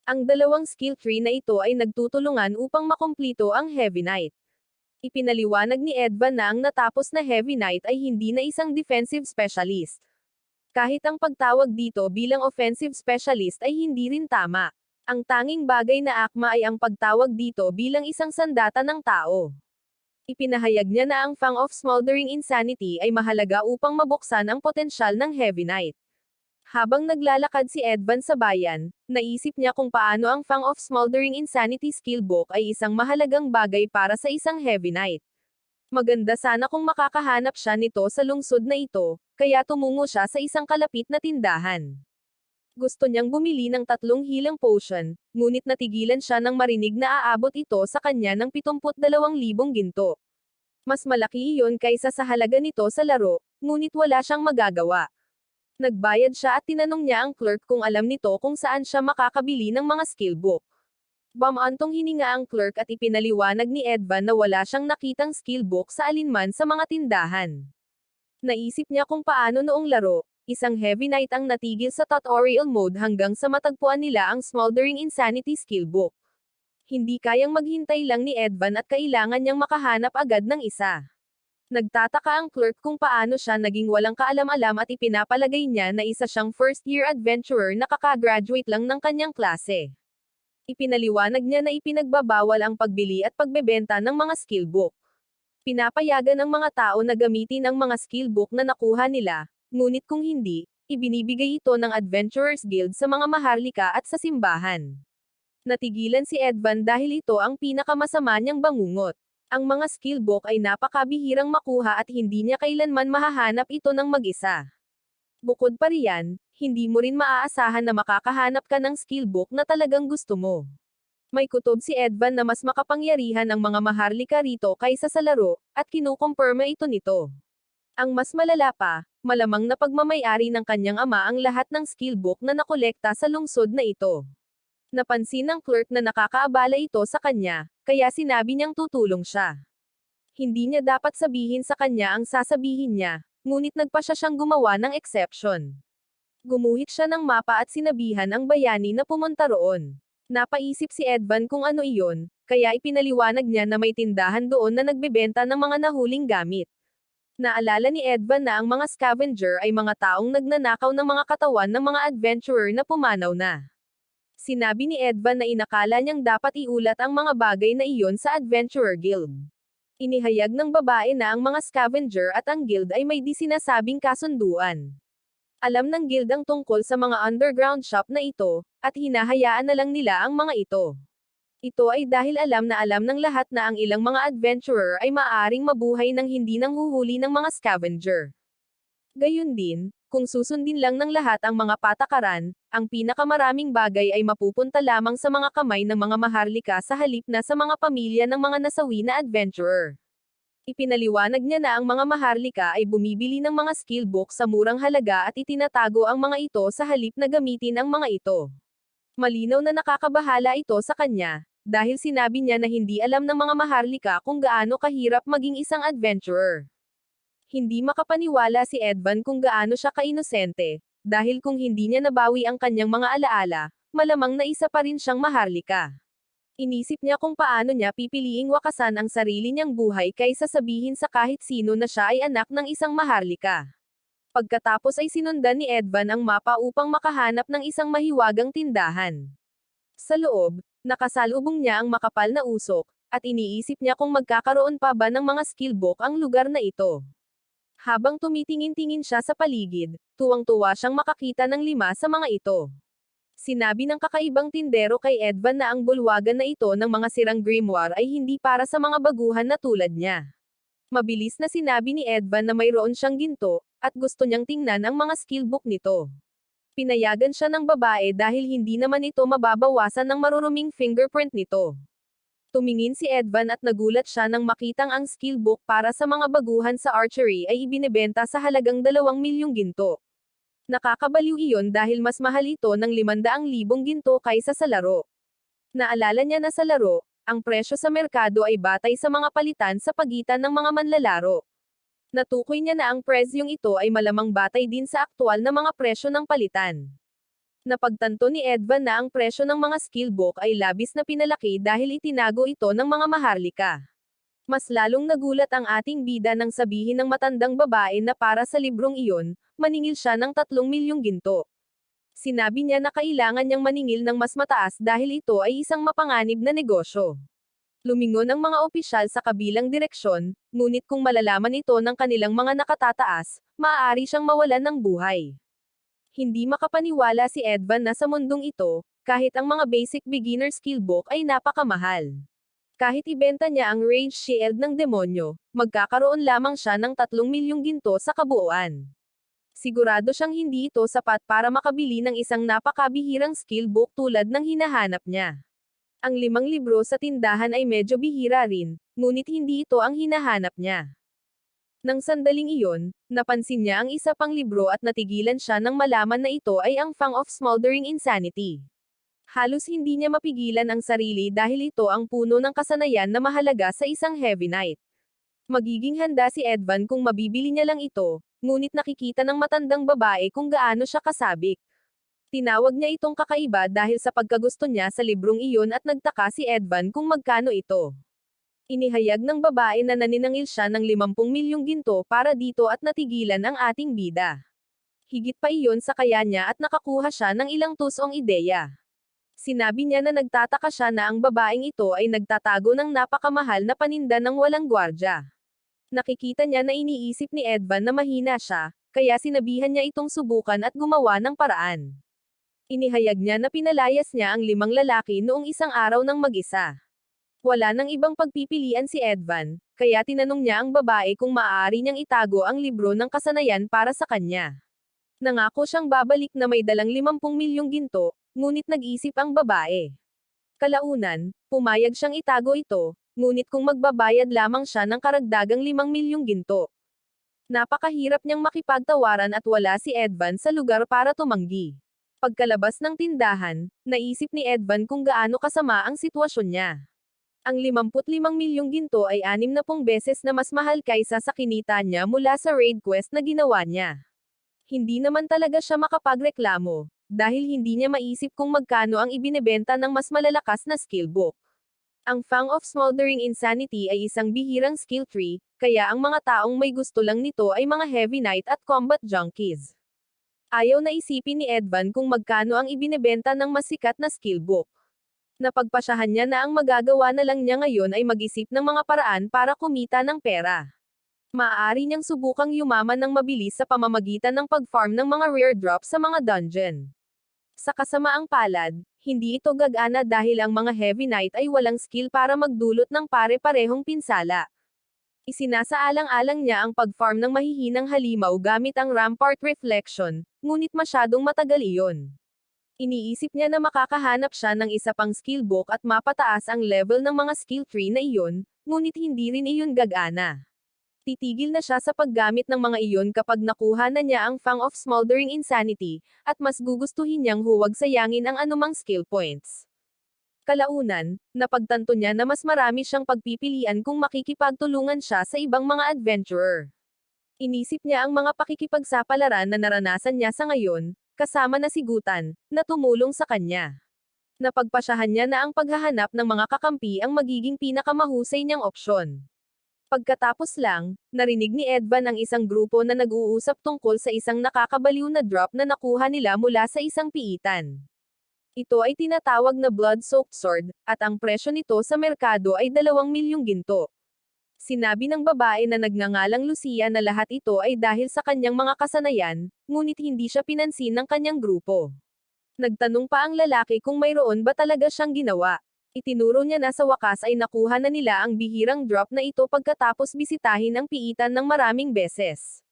Ang dalawang skill tree na ito ay nagtutulungan upang makumplito ang Heavy Knight. Ipinaliwanag ni Edvan na ang natapos na Heavy Knight ay hindi na isang defensive specialist. Kahit ang pagtawag dito bilang offensive specialist ay hindi rin tama. Ang tanging bagay na akma ay ang pagtawag dito bilang isang sandata ng tao. Ipinahayag niya na ang Fang of Smoldering Insanity ay mahalaga upang mabuksan ang potensyal ng Heavy Knight. Habang naglalakad si Edvan sa bayan, naisip niya kung paano ang Fang of Smoldering Insanity skill book ay isang mahalagang bagay para sa isang Heavy Knight. Maganda sana kung makakahanap siya nito sa lungsod na ito, kaya tumungo siya sa isang kalapit na tindahan. Gusto niyang bumili ng 3 healing potion, ngunit natigilan siya nang marinig na aabot ito sa kanya ng 72,000 ginto. Mas malaki iyon kaysa sa halaga nito sa laro, ngunit wala siyang magagawa. Nagbayad siya at tinanong niya ang clerk kung alam nito kung saan siya makakabili ng mga skill book. Bamantong hininga ang clerk at ipinaliwanag ni Edvan na wala siyang nakitang skill book sa alinman sa mga tindahan. Naisip niya kung paano noong laro, isang Heavy Knight ang natigil sa tutorial mode hanggang sa matagpuan nila ang Smoldering Insanity skill book. Hindi kayang maghintay lang ni Edvan at kailangan niyang makahanap agad ng isa. Nagtataka ang clerk kung paano siya naging walang kaalam-alam at ipinapalagay niya na isa siyang first-year adventurer na kakagraduate lang ng kanyang klase. Ipinaliwanag niya na ipinagbabawal ang pagbili at pagbebenta ng mga skill book. Pinapayagan ng mga tao na gamitin ang mga skill book na nakuha nila, ngunit kung hindi, ibinibigay ito ng Adventurers Guild sa mga maharlika at sa simbahan. Natigilan si Edvan dahil ito ang pinakamasama niyang bangungot. Ang mga skill book ay napakabihirang makuha at hindi niya kailanman mahahanap ito ng mag-isa. Bukod pa riyan, hindi mo rin maaasahan na makakahanap ka ng skill book na talagang gusto mo. May kutob si Edvan na mas makapangyarihan ang mga maharlika rito kaysa sa laro, at kinukumpirma ito nito. Ang mas malala pa, malamang na pagmamayari ng kanyang ama ang lahat ng skill book na nakolekta sa lungsod na ito. Napansin ng clerk na nakakaabala ito sa kanya, kaya sinabi niyang tutulong siya. Hindi niya dapat sabihin sa kanya ang sasabihin niya, ngunit nagpasya siyang gumawa ng exception. Gumuhit siya ng mapa at sinabihan ang bayani na pumunta roon. Napaisip si Edvan kung ano iyon, kaya ipinaliwanag niya na may tindahan doon na nagbebenta ng mga nahuling gamit. Naalala ni Edvan na ang mga scavenger ay mga taong nagnanakaw ng mga katawan ng mga adventurer na pumanaw na. Sinabi ni Edvan na inakala niyang dapat iulat ang mga bagay na iyon sa Adventurer Guild. Inihayag ng babae na ang mga scavenger at ang guild ay may sinasabing kasunduan. Alam ng guild ang tungkol sa mga underground shop na ito, at hinahayaan na lang nila ang mga ito. Ito ay dahil alam ng lahat na ang ilang mga adventurer ay maaaring mabuhay nang hindi nanghuhuli ng mga scavenger. Gayun din, kung susundin lang ng lahat ang mga patakaran, ang pinakamaraming bagay ay mapupunta lamang sa mga kamay ng mga maharlika sa halip na sa mga pamilya ng mga nasawi na adventurer. Ipinaliwanag niya na ang mga maharlika ay bumibili ng mga skill book sa murang halaga at itinatago ang mga ito sa halip na gamitin ang mga ito. Malinaw na nakakabahala ito sa kanya, dahil sinabi niya na hindi alam ng mga maharlika kung gaano kahirap maging isang adventurer. Hindi makapaniwala si Edvan kung gaano siya kainosente, dahil kung hindi niya nabawi ang kanyang mga alaala, malamang na isa pa rin siyang maharlika. Inisip niya kung paano niya pipiliing wakasan ang sarili niyang buhay kaysa sabihin sa kahit sino na siya ay anak ng isang maharlika. Pagkatapos ay sinundan ni Edvan ang mapa upang makahanap ng isang mahiwagang tindahan. Sa loob, nakasalubong niya ang makapal na usok, at iniisip niya kung magkakaroon pa ba ng mga skill book ang lugar na ito. Habang tumitingin-tingin siya sa paligid, tuwang-tuwa siyang makakita ng 5 sa mga ito. Sinabi ng kakaibang tindero kay Edvan na ang bulwagan na ito ng mga sirang grimoire ay hindi para sa mga baguhan na tulad niya. Mabilis na sinabi ni Edvan na mayroon siyang ginto, at gusto niyang tingnan ang mga skill book nito. Pinayagan siya ng babae dahil hindi naman ito mababawasan ng maruruming fingerprint nito. Tumingin si Edvan at nagulat siya nang makitang ang skill book para sa mga baguhan sa archery ay ibinebenta sa halagang 2,000,000 ginto. Nakakabaliw iyon dahil mas mahal ito ng 500,000 ginto kaysa sa laro. Naalala niya na sa laro, ang presyo sa merkado ay batay sa mga palitan sa pagitan ng mga manlalaro. Natukoy niya na ang presyong ito ay malamang batay din sa aktwal na mga presyo ng palitan. Napagtanto ni Edvan na ang presyo ng mga skillbook ay labis na pinalaki dahil itinago ito ng mga maharlika. Mas lalong nagulat ang ating bida nang sabihin ng matandang babae na para sa librong iyon, maningil siya ng 3 milyong ginto. Sinabi niya na kailangan niyang maningil ng mas mataas dahil ito ay isang mapanganib na negosyo. Lumingon ang mga opisyal sa kabilang direksyon, ngunit kung malalaman ito ng kanilang mga nakatataas, maaari siyang mawalan ng buhay. Hindi makapaniwala si Edvan na sa mundong ito, kahit ang mga basic beginner skill book ay napakamahal. Kahit ibenta niya ang Rage Shield ng demonyo, magkakaroon lamang siya ng 3 milyong ginto sa kabuuan. Sigurado siyang hindi ito sapat para makabili ng isang napakabihirang skill book tulad ng hinahanap niya. Ang 5 libro sa tindahan ay medyo bihira rin, ngunit hindi ito ang hinahanap niya. Nang sandaling iyon, napansin niya ang isa pang libro at natigilan siya nang malaman na ito ay ang Fang of Smoldering Insanity. Halos hindi niya mapigilan ang sarili dahil ito ang puno ng kasanayan na mahalaga sa isang Heavy Knight. Magiging handa si Edvan kung mabibili niya lang ito, ngunit nakikita ng matandang babae kung gaano siya kasabik. Tinawag niya itong kakaiba dahil sa pagkagusto niya sa librong iyon at nagtaka si Edvan kung magkano ito. Inihayag ng babae na naninangil siya ng 50 milyong ginto para dito at natigilan ang ating bida. Higit pa iyon sa kaya niya at nakakuha siya ng ilang tusong ideya. Sinabi niya na nagtataka siya na ang babaeng ito ay nagtatago ng napakamahal na paninda ng walang gwardya. Nakikita niya na iniisip ni Edvan na mahina siya, kaya sinabihan niya itong subukan at gumawa ng paraan. Inihayag niya na pinalayas niya ang 5 lalaki noong isang araw ng mag-isa. Wala nang ibang pagpipilian si Edvan, kaya tinanong niya ang babae kung maaari niyang itago ang libro ng kasanayan para sa kanya. Nangako siyang babalik na may dalang 50 milyong ginto, ngunit nag-isip ang babae. Kalaunan, pumayag siyang itago ito, ngunit kung magbabayad lamang siya ng karagdagang 5 milyong ginto. Napakahirap niyang makipagtawaran at wala si Edvan sa lugar para tumanggi. Pagkalabas ng tindahan, naisip ni Edvan kung gaano kasama ang sitwasyon niya. Ang 55 milyong ginto ay 60 beses na mas mahal kaysa sa kinita niya mula sa raid quest na ginawa niya. Hindi naman talaga siya makapagreklamo, dahil hindi niya maisip kung magkano ang ibinebenta ng mas malalakas na skill book. Ang Fang of Smoldering Insanity ay isang bihirang skill tree, kaya ang mga taong may gusto lang nito ay mga Heavy Knight at Combat Junkies. Ayaw na isipin ni Edvan kung magkano ang ibinebenta ng mas sikat na skill book. Napagpasyahan niya na ang magagawa na lang niya ngayon ay mag-isip ng mga paraan para kumita ng pera. Maaari niyang subukang yumaman ng mabilis sa pamamagitan ng pag-farm ng mga rare drops sa mga dungeon. Sa kasamaang palad, hindi ito gagana dahil ang mga Heavy Knight ay walang skill para magdulot ng pare-parehong pinsala. Isinasaalang-alang niya ang pag-farm ng mahihinang halimaw gamit ang Rampart Reflection, ngunit masyadong matagal iyon. Iniisip niya na makakahanap siya ng isa pang skill book at mapataas ang level ng mga skill tree na iyon, ngunit hindi rin iyon gagana. Titigil na siya sa paggamit ng mga iyon kapag nakuha na niya ang Fang of Smoldering Insanity, at mas gugustuhin niyang huwag sayangin ang anumang skill points. Kalaunan, napagtanto niya na mas marami siyang pagpipilian kung makikipagtulungan siya sa ibang mga adventurer. Inisip niya ang mga pakikipagsapalaran na naranasan niya sa ngayon, kasama na si Gutan, na tumulong sa kanya. Napagpasyahan niya na ang paghahanap ng mga kakampi ang magiging pinakamahusay niyang opsyon. Pagkatapos lang, narinig ni Edvan ang isang grupo na nag-uusap tungkol sa isang nakakabaliw na drop na nakuha nila mula sa isang piitan. Ito ay tinatawag na Blood-Soaked Sword, at ang presyo nito sa merkado ay 2 milyong ginto. Sinabi ng babae na nagngangalang Lucia na lahat ito ay dahil sa kanyang mga kasanayan, ngunit hindi siya pinansin ng kanyang grupo. Nagtanong pa ang lalaki kung mayroon ba talaga siyang ginawa. Itinuro niya na sa wakas ay nakuha na nila ang bihirang drop na ito pagkatapos bisitahin ang piitan ng maraming beses.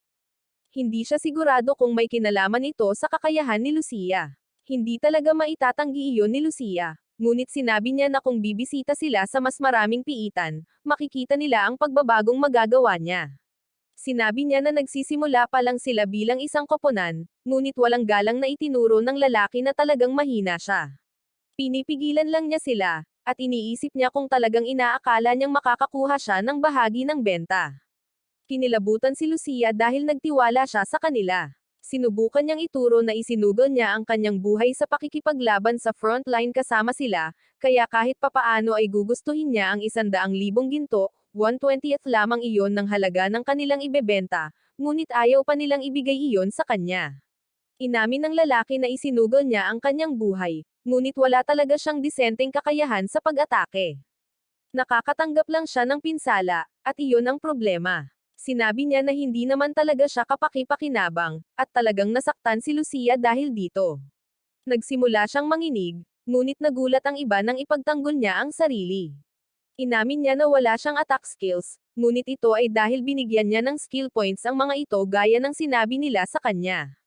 Hindi siya sigurado kung may kinalaman ito sa kakayahan ni Lucia. Hindi talaga maitatanggi iyon ni Lucia. Ngunit sinabi niya na kung bibisita sila sa mas maraming piitan, makikita nila ang pagbabagong magagawa niya. Sinabi niya na nagsisimula pa lang sila bilang isang koponan, ngunit walang galang na itinuro ng lalaki na talagang mahina siya. Pinipigilan lang niya sila, at iniisip niya kung talagang inaakala niyang makakakuha siya ng bahagi ng benta. Kinilabutan si Lucia dahil nagtiwala siya sa kanila. Sinubukan niyang ituro na isinugol niya ang kanyang buhay sa pakikipaglaban sa frontline kasama sila, kaya kahit papaano ay gugustuhin niya ang 100,000 ginto, 1/20th lamang iyon ng halaga ng kanilang ibebenta, ngunit ayaw pa nilang ibigay iyon sa kanya. Inamin ng lalaki na isinugol niya ang kanyang buhay, ngunit wala talaga siyang disenteng kakayahan sa pag-atake. Nakakatanggap lang siya ng pinsala, at iyon ang problema. Sinabi niya na hindi naman talaga siya kapaki-pakinabang, at talagang nasaktan si Lucia dahil dito. Nagsimula siyang manginig, ngunit nagulat ang iba nang ipagtanggol niya ang sarili. Inamin niya na wala siyang attack skills, ngunit ito ay dahil binigyan niya ng skill points ang mga ito gaya ng sinabi nila sa kanya.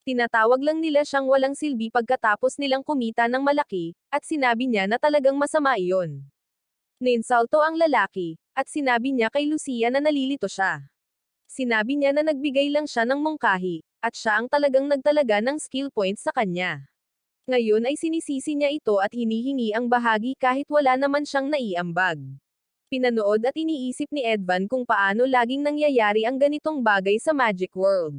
Tinatawag lang nila siyang walang silbi pagkatapos nilang kumita ng malaki, at sinabi niya na talagang masama iyon. Ninsulto ang lalaki, at sinabi niya kay Lucia na nalilito siya. Sinabi niya na nagbigay lang siya ng mungkahi, at siya ang talagang nagtalaga ng skill points sa kanya. Ngayon ay sinisisi niya ito at hinihingi ang bahagi kahit wala naman siyang naiambag. Pinanood at iniisip ni Edvan kung paano laging nangyayari ang ganitong bagay sa Magic World.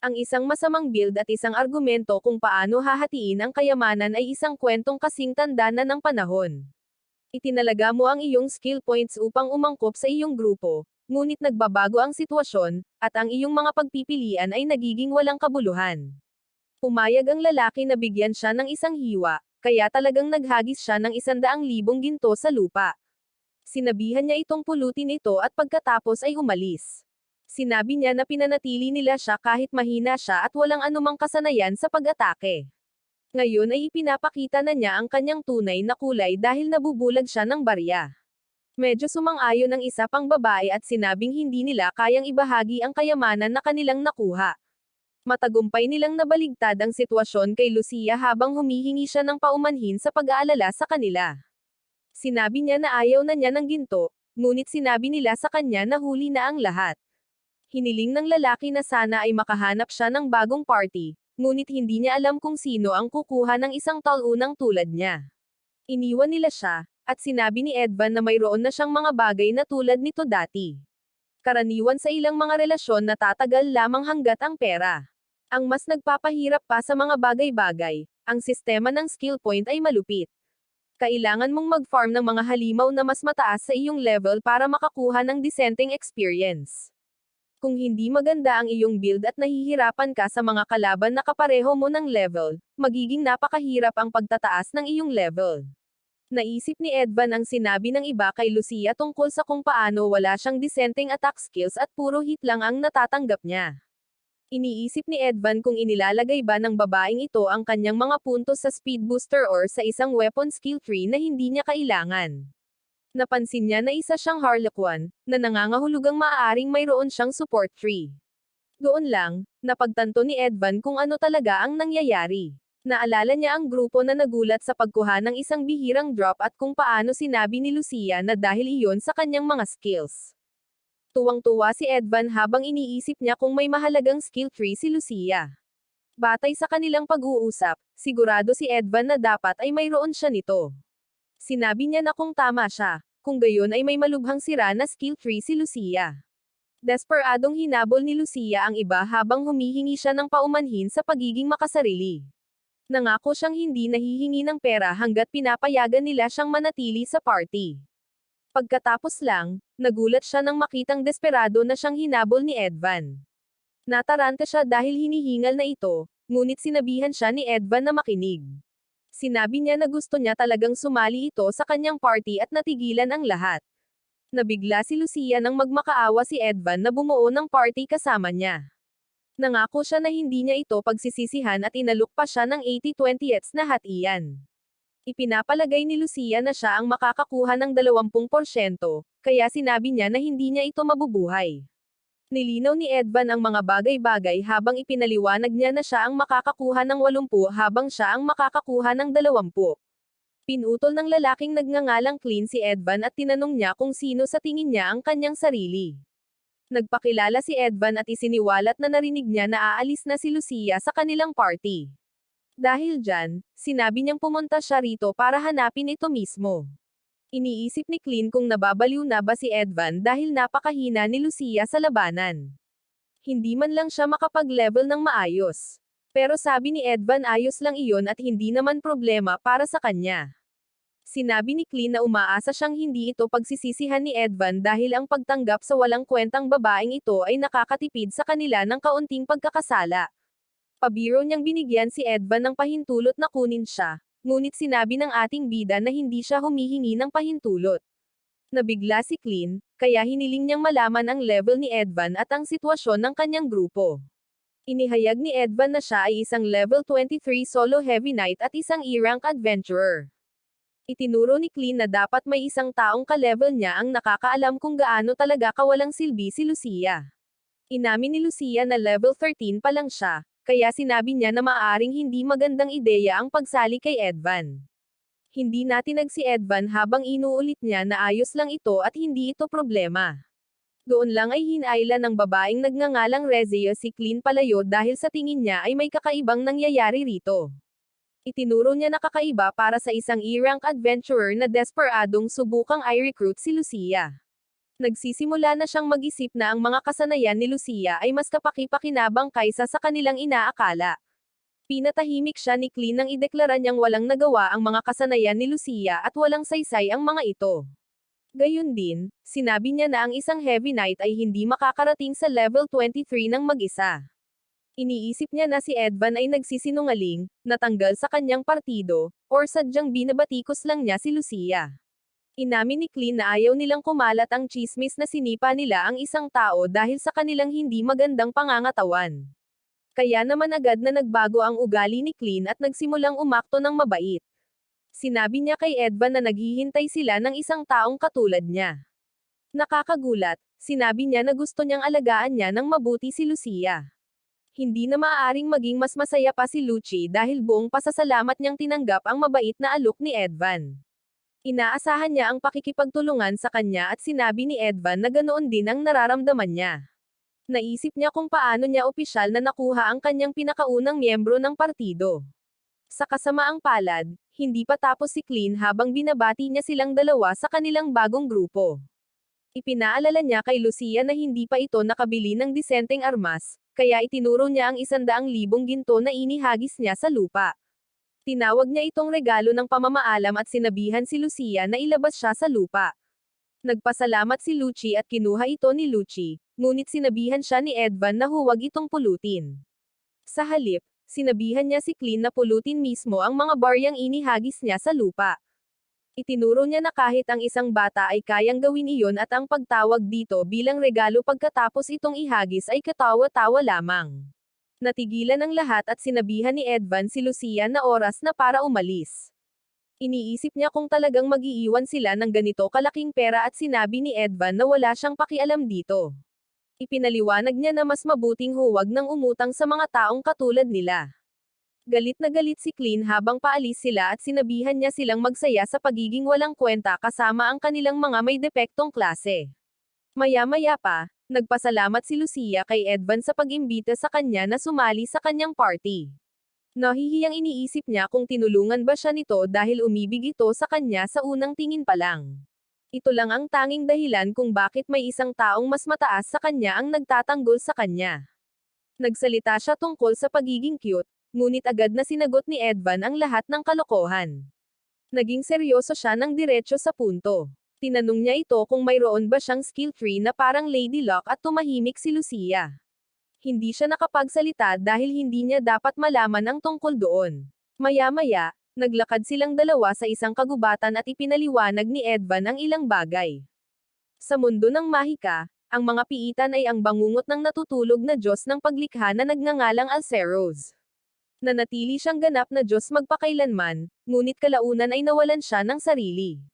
Ang isang masamang build at isang argumento kung paano hahatiin ang kayamanan ay isang kwentong kasing tanda na ng panahon. Itinalaga mo ang iyong skill points upang umangkop sa iyong grupo, ngunit nagbabago ang sitwasyon, at ang iyong mga pagpipilian ay nagiging walang kabuluhan. Pumayag ang lalaki na bigyan siya ng isang hiwa, kaya talagang naghagis siya ng 100,000 ginto sa lupa. Sinabihan niya itong pulutin ito at pagkatapos ay umalis. Sinabi niya na pinanatili nila siya kahit mahina siya at walang anumang kasanayan sa pag-atake. Ngayon ay ipinapakita na niya ang kanyang tunay na kulay dahil nabubulag siya ng barya. Medyo sumang-ayon ang isa pang babae at sinabing hindi nila kayang ibahagi ang kayamanan na kanilang nakuha. Matagumpay nilang nabaligtad ang sitwasyon kay Lucia habang humihingi siya ng paumanhin sa pag-aalala sa kanila. Sinabi niya na ayaw na niya ng ginto, ngunit sinabi nila sa kanya na huli na ang lahat. Hiniling ng lalaki na sana ay makahanap siya ng bagong party, ngunit hindi niya alam kung sino ang kukuha ng isang talunang tulad niya. Iniwan nila siya, at sinabi ni Edvan na mayroon na siyang mga bagay na tulad nito dati. Karaniwan sa ilang mga relasyon na tatagal lamang hanggat ang pera. Ang mas nagpapahirap pa sa mga bagay-bagay, ang sistema ng skill point ay malupit. Kailangan mong mag-farm ng mga halimaw na mas mataas sa iyong level para makakuha ng disenteng experience. Kung hindi maganda ang iyong build at nahihirapan ka sa mga kalaban na kapareho mo ng level, magiging napakahirap ang pagtataas ng iyong level. Naisip ni Edvan ang sinabi ng iba kay Lucia tungkol sa kung paano wala siyang disenteng attack skills at puro hit lang ang natatanggap niya. Iniisip ni Edvan kung inilalagay ba ng babaeng ito ang kanyang mga puntos sa speed booster or sa isang weapon skill tree na hindi niya kailangan. Napansin niya na isa siyang Harlequin, na nangangahulugang maaaring mayroon siyang support tree. Doon lang, napagtanto ni Edvan kung ano talaga ang nangyayari. Naalala niya ang grupo na nagulat sa pagkuha ng isang bihirang drop at kung paano sinabi ni Lucia na dahil iyon sa kanyang mga skills. Tuwang-tuwa si Edvan habang iniisip niya kung may mahalagang skill tree si Lucia. Batay sa kanilang pag-uusap, sigurado si Edvan na dapat ay mayroon siya nito. Sinabi niya na kung tama siya, kung gayon ay may malubhang sira na skill tree si Lucia. Desperadong hinabol ni Lucia ang iba habang humihingi siya ng paumanhin sa pagiging makasarili. Nangako siyang hindi nahihingi ng pera hanggat pinapayagan nila siyang manatili sa party. Pagkatapos lang, nagulat siya nang makitang desperado na siyang hinabol ni Edvan. Nataranta siya dahil hinihingal na ito, ngunit sinabihan siya ni Edvan na makinig. Sinabi niya na gusto niya talagang sumali ito sa kanyang party at natigilan ang lahat. Nabigla si Lucia nang magmakaawa si Edvan na bumuo ng party kasama niya. Nangako siya na hindi niya ito pagsisisihan at inalok pa siya ng 80/20ths na hatian. Ipinapalagay ni Lucia na siya ang makakakuha ng 20%, kaya sinabi niya na hindi niya ito mabubuhay. Nilinaw ni Edvan ang mga bagay-bagay habang ipinaliwanag niya na siya ang makakakuha ng 80 habang siya ang makakakuha ng 20. Pinutol ng lalaking nagngangalang Clean si Edvan at tinanong niya kung sino sa tingin niya ang kanyang sarili. Nagpakilala si Edvan at isiniwalat na narinig niya na aalis na si Lucia sa kanilang party. Dahil dyan, sinabi niyang pumunta siya rito para hanapin ito mismo. Iniisip ni Clint kung nababaliw na ba si Edvan dahil napakahina ni Lucia sa labanan. Hindi man lang siya makapag-level ng maayos. Pero sabi ni Edvan ayos lang iyon at hindi naman problema para sa kanya. Sinabi ni Clint na umaasa siyang hindi ito pagsisisihan ni Edvan dahil ang pagtanggap sa walang kwentang babaeng ito ay nakakatipid sa kanila ng kaunting pagkakasala. Pabiro niyang binigyan si Edvan ng pahintulot na kunin siya, ngunit sinabi ng ating bida na hindi siya humihingi ng pahintulot. Nabigla si Clint, kaya hiniling niyang malaman ang level ni Edvan at ang sitwasyon ng kanyang grupo. Inihayag ni Edvan na siya ay isang level 23 solo heavy knight at isang E-rank adventurer. Itinuro ni Clint na dapat may isang taong ka-level niya ang nakakaalam kung gaano talaga kawalang silbi si Lucia. Inamin ni Lucia na level 13 pa lang siya, kaya sinabi niya na maaaring hindi magandang ideya ang pagsali kay Edvan. Hindi natinag si Edvan habang inuulit niya na ayos lang ito at hindi ito problema. Doon lang ay hinayla ng babaeng nagngangalang Rezia si Clint palayo dahil sa tingin niya ay may kakaibang nangyayari rito. Itinuro niya na kakaiba para sa isang E-rank adventurer na desperadong subukang i-recruit si Lucia. Nagsisimula na siyang mag-isip na ang mga kasanayan ni Lucia ay mas kapaki-pakinabang kaysa sa kanilang inaakala. Pinatahimik siya ni Clint nang ideklara niyang walang nagawa ang mga kasanayan ni Lucia at walang saysay ang mga ito. Gayun din, sinabi niya na ang isang heavy knight ay hindi makakarating sa level 23 ng mag-isa. Iniisip niya na si Edvan ay nagsisinungaling, natanggal sa kanyang partido, or sadyang binabatikos lang niya si Lucia. Inamin ni Clint na ayaw nilang kumalat ang chismis na sinipa nila ang isang tao dahil sa kanilang hindi magandang pangangatawan. Kaya naman agad na nagbago ang ugali ni Clint at nagsimulang umakto ng mabait. Sinabi niya kay Edvan na naghihintay sila ng isang taong katulad niya. Nakakagulat, sinabi niya na gusto niyang alagaan niya ng mabuti si Lucia. Hindi na maaaring maging mas masaya pa si Lucci dahil buong pasasalamat niyang tinanggap ang mabait na alok ni Edvan. Inaasahan niya ang pakikipagtulungan sa kanya at sinabi ni Edvan na ganoon din ang nararamdaman niya. Naisip niya kung paano niya opisyal na nakuha ang kanyang pinakaunang miyembro ng partido. Sa kasamaang palad, hindi pa tapos si Clint habang binabati niya silang dalawa sa kanilang bagong grupo. Ipinaalala niya kay Lucia na hindi pa ito nakabili ng disenteng armas, kaya itinuro niya ang 100,000 ginto na inihagis niya sa lupa. Tinawag niya itong regalo ng pamamaalam at sinabihan si Lucia na ilabas siya sa lupa. Nagpasalamat si Lucci at kinuha ito ni Lucci, ngunit sinabihan siya ni Edvan na huwag itong pulutin. Sa halip, sinabihan niya si Clint na pulutin mismo ang mga baryang inihagis niya sa lupa. Itinuro niya na kahit ang isang bata ay kayang gawin iyon at ang pagtawag dito bilang regalo pagkatapos itong ihagis ay katawa-tawa lamang. Natigilan ang lahat at sinabihan ni Edvan si Lucia na oras na para umalis. Iniisip niya kung talagang mag-iiwan sila ng ganito kalaking pera at sinabi ni Edvan na wala siyang pakialam dito. Ipinaliwanag niya na mas mabuting huwag nang umutang sa mga taong katulad nila. Galit na galit si Clint habang paalis sila at sinabihan niya silang magsaya sa pagiging walang kwenta kasama ang kanilang mga may depektong klase. Maya-maya pa, nagpasalamat si Lucia kay Edvan sa pag-imbita sa kanya na sumali sa kanyang party. Nahihiyang iniisip niya kung tinulungan ba siya nito dahil umibig ito sa kanya sa unang tingin pa lang. Ito lang ang tanging dahilan kung bakit may isang taong mas mataas sa kanya ang nagtatanggol sa kanya. Nagsalita siya tungkol sa pagiging cute, ngunit agad na sinagot ni Edvan ang lahat ng kalokohan. Naging seryoso siya ng diretso sa punto. Tinanong niya ito kung mayroon ba siyang skill tree na parang Lady Luck at tumahimik si Lucia. Hindi siya nakapagsalita dahil hindi niya dapat malaman ang tungkol doon. Maya-maya, naglakad silang dalawa sa isang kagubatan at ipinaliwanag ni Edvan ang ilang bagay. Sa mundo ng mahika, ang mga piitan ay ang bangungot ng natutulog na Diyos ng paglikha na nagngangalang Alceros. Nanatili siyang ganap na Diyos magpakailanman, ngunit kalaunan ay nawalan siya ng sarili.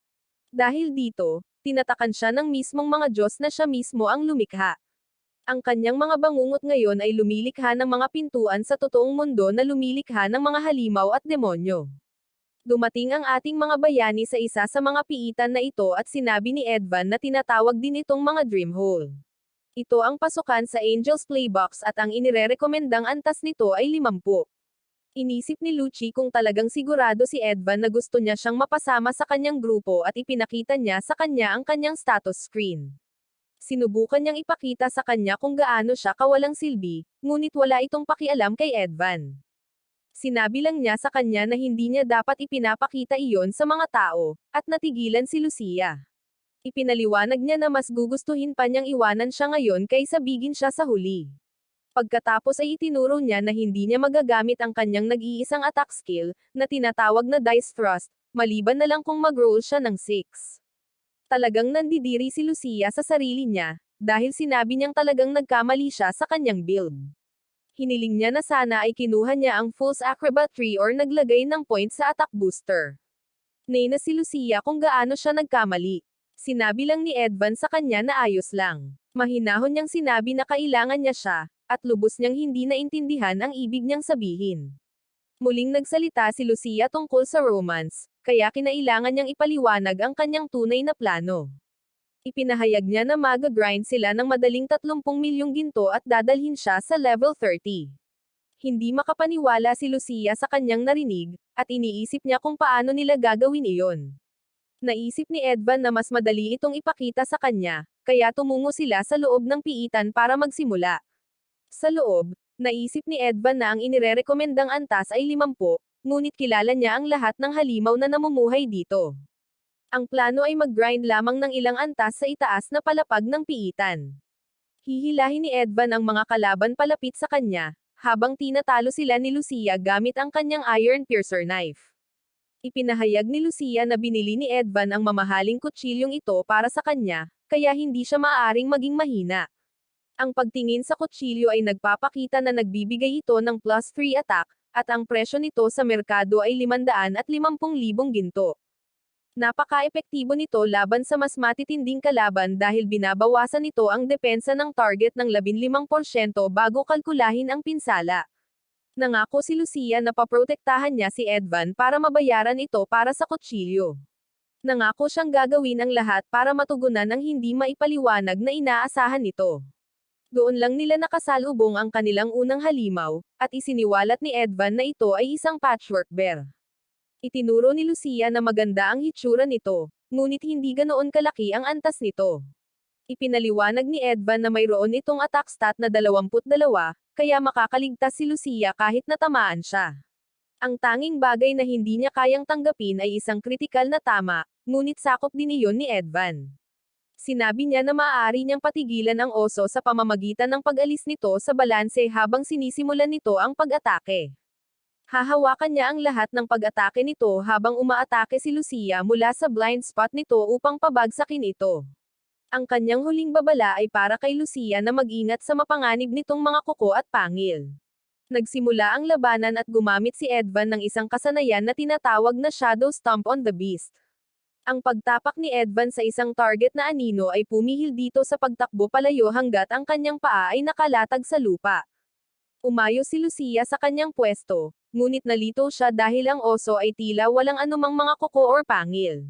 Dahil dito, tinatakan siya ng mismong mga Diyos na siya mismo ang lumikha. Ang kanyang mga bangungot ngayon ay lumilikha ng mga pintuan sa totoong mundo na lumilikha ng mga halimaw at demonyo. Dumating ang ating mga bayani sa isa sa mga piitan na ito at sinabi ni Edvan na tinatawag din itong mga dream hole. Ito ang pasukan sa Angel's Playbox at ang inirerekomendang antas nito ay 50. Inisip ni Lucci kung talagang sigurado si Edvan na gusto niya siyang mapasama sa kanyang grupo at ipinakita niya sa kanya ang kanyang status screen. Sinubukan niyang ipakita sa kanya kung gaano siya kawalang silbi, ngunit wala itong pakialam kay Edvan. Sinabi lang niya sa kanya na hindi niya dapat ipinapakita iyon sa mga tao, at natigilan si Lucia. Ipinaliwanag niya na mas gugustuhin pa niyang iwanan siya ngayon kaysa bigin siya sa huli. Pagkatapos ay itinuro niya na hindi niya magagamit ang kanyang nag-iisang attack skill, na tinatawag na Dice Thrust, maliban na lang kung mag-roll siya ng 6. Talagang nandidiri si Lucia sa sarili niya, dahil sinabi niyang talagang nagkamali siya sa kanyang build. Hiniling niya na sana ay kinuha niya ang Fool's Acrobat 3 or naglagay ng point sa attack booster. Nainis si Lucia kung gaano siya nagkamali. Sinabi lang ni Edvan sa kanya na ayos lang. Mahinahon niyang sinabi na kailangan niya siya, at lubos niyang hindi naintindihan ang ibig niyang sabihin. Muling nagsalita si Lucia tungkol sa romance, kaya kinailangan niyang ipaliwanag ang kanyang tunay na plano. Ipinahayag niya na mag-grind sila ng madaling 30 milyong ginto at dadalhin siya sa level 30. Hindi makapaniwala si Lucia sa kanyang narinig, at iniisip niya kung paano nila gagawin iyon. Naisip ni Edvan na mas madali itong ipakita sa kanya, kaya tumungo sila sa loob ng piitan para magsimula. Sa loob, naisip ni Edvan na ang inirerekomendang antas ay 50, ngunit kilala niya ang lahat ng halimaw na namumuhay dito. Ang plano ay mag-grind lamang ng ilang antas sa itaas na palapag ng piitan. Hihilahin ni Edvan ang mga kalaban palapit sa kanya, habang tinatalo sila ni Lucia gamit ang kanyang iron piercer knife. Ipinahayag ni Lucia na binili ni Edvan ang mamahaling kutsilyong ito para sa kanya, kaya hindi siya maaaring maging mahina. Ang pagtingin sa kutsilyo ay nagpapakita na nagbibigay ito ng +3 attack, at ang presyo nito sa merkado ay 550,000 ginto. Napaka-epektibo nito laban sa mas matitinding kalaban dahil binabawasan nito ang depensa ng target ng 15% bago kalkulahin ang pinsala. Nangako si Lucia na paprotektahan niya si Edvan para mabayaran ito para sa kutsilyo. Nangako siyang gagawin ang lahat para matugunan ang hindi maipaliwanag na inaasahan nito. Doon lang nila nakasalubong ang kanilang unang halimaw, at isiniwalat ni Edvan na ito ay isang patchwork bear. Itinuro ni Lucia na maganda ang hitsura nito, ngunit hindi ganoon kalaki ang antas nito. Ipinaliwanag ni Edvan na mayroon itong attack stat na 22, kaya makakaligtas si Lucia kahit natamaan siya. Ang tanging bagay na hindi niya kayang tanggapin ay isang kritikal na tama, ngunit sakop din iyon ni Edvan. Sinabi niya na maaari niyang patigilan ang oso sa pamamagitan ng pag-alis nito sa balanse habang sinisimulan nito ang pag-atake. Hahawakan niya ang lahat ng pag-atake nito habang umaatake si Lucia mula sa blind spot nito upang pabagsakin ito. Ang kanyang huling babala ay para kay Lucia na mag-ingat sa mapanganib nitong mga kuko at pangil. Nagsimula ang labanan at gumamit si Edvan ng isang kasanayan na tinatawag na Shadow Stomp on the Beast. Ang pagtapak ni Edvan sa isang target na anino ay pumihil dito sa pagtakbo palayo hanggat ang kanyang paa ay nakalatag sa lupa. Umayo si Lucia sa kanyang pwesto, ngunit nalito siya dahil ang oso ay tila walang anumang mga kuko or pangil.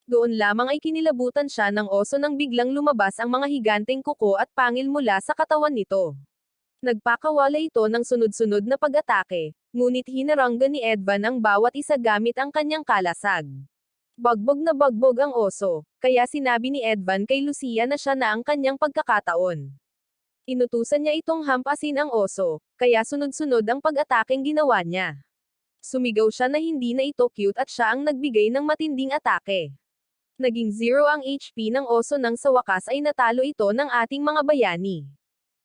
Doon lamang ay kinilabutan siya ng oso nang biglang lumabas ang mga higanteng kuko at pangil mula sa katawan nito. Nagpakawala ito ng sunod-sunod na pag-atake, ngunit hinaranggan ni Edvan ang bawat isa gamit ang kanyang kalasag. Bagbog na bagbog ang oso, kaya sinabi ni Edvan kay Lucia na siya na ang kanyang pagkakataon. Inutusan niya itong hampasin ang oso, kaya sunod-sunod ang pag-atakeng ginawa niya. Sumigaw siya na hindi na ito cute at siya ang nagbigay ng matinding atake. Naging 0 ang HP ng oso nang sa wakas ay natalo ito ng ating mga bayani.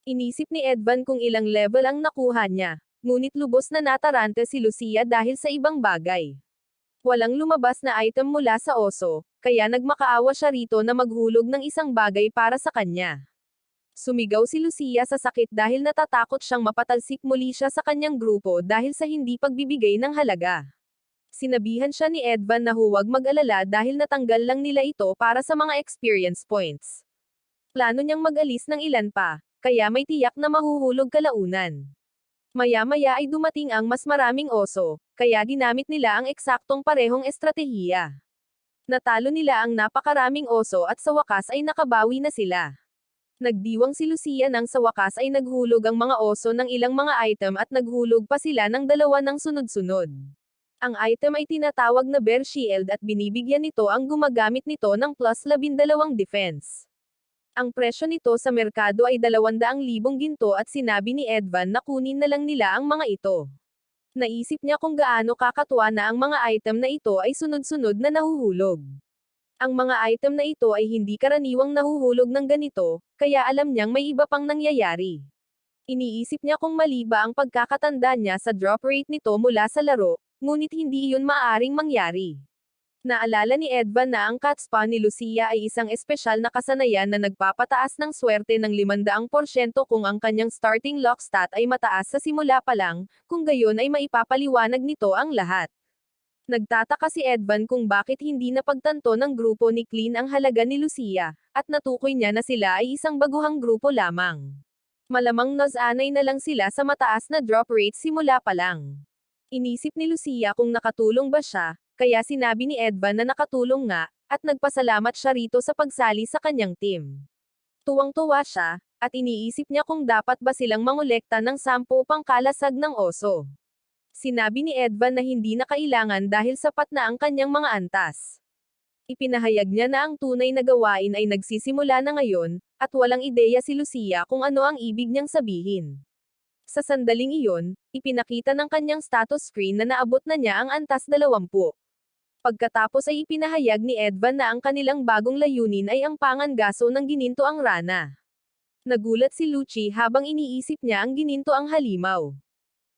Inisip ni Edvan kung ilang level ang nakuha niya, ngunit lubos na natarante si Lucia dahil sa ibang bagay. Walang lumabas na item mula sa oso, kaya nagmakaawa siya rito na maghulog ng isang bagay para sa kanya. Sumigaw si Lucia sa sakit dahil natatakot siyang mapatalsik muli siya sa kanyang grupo dahil sa hindi pagbibigay ng halaga. Sinabihan siya ni Edvan na huwag mag-alala dahil natanggal lang nila ito para sa mga experience points. Plano niyang mag-alis ng ilan pa, kaya may tiyak na mahuhulog kalaunan. Maya-maya ay dumating ang mas maraming oso, kaya ginamit nila ang eksaktong parehong estratehiya. Natalo nila ang napakaraming oso at sa wakas ay nakabawi na sila. Nagdiwang si Lucia nang sa wakas ay naghulog ang mga oso ng ilang mga item at naghulog pa sila ng dalawa ng sunod-sunod. Ang item ay tinatawag na Bear Shield at binibigyan nito ang gumagamit nito ng plus 12 defense. Ang presyo nito sa merkado ay 200,000 ginto at sinabi ni Edvan na kunin na lang nila ang mga ito. Naisip niya kung gaano kakatuwa na ang mga item na ito ay sunod-sunod na nahuhulog. Ang mga item na ito ay hindi karaniwang nahuhulog ng ganito, kaya alam niyang may iba pang nangyayari. Iniisip niya kung mali ba ang pagkakatanda niya sa drop rate nito mula sa laro, ngunit hindi iyon maaaring mangyari. Naalala ni Edvan na ang cat spawn ni Lucia ay isang espesyal na kasanayan na nagpapataas ng swerte ng 500% kung ang kanyang starting lock stat ay mataas sa simula pa lang, kung gayon ay maipapaliwanag nito ang lahat. Nagtataka si Edvan kung bakit hindi napagtanto ng grupo ni Clean ang halaga ni Lucia, at natukoy niya na sila ay isang baguhang grupo lamang. Malamang nasanay na lang sila sa mataas na drop rate simula pa lang. Inisip ni Lucia kung nakatulong ba siya, kaya sinabi ni Edvan na nakatulong nga, at nagpasalamat siya rito sa pagsali sa kanyang team. Tuwang-tuwa siya, at iniisip niya kung dapat ba silang mangolekta ng 10 pangkalasag ng oso. Sinabi ni Edvan na hindi na kailangan dahil sapat na ang kanyang mga antas. Ipinahayag niya na ang tunay na gawain ay nagsisimula na ngayon, at walang ideya si Lucia kung ano ang ibig niyang sabihin. Sa sandaling iyon, ipinakita ng kanyang status screen na naabot na niya ang antas 20. Pagkatapos ay ipinahayag ni Edvan na ang kanilang bagong layunin ay ang pangangaso ng gininto ang rana. Nagulat si Lucci habang iniisip niya ang gininto ang halimaw.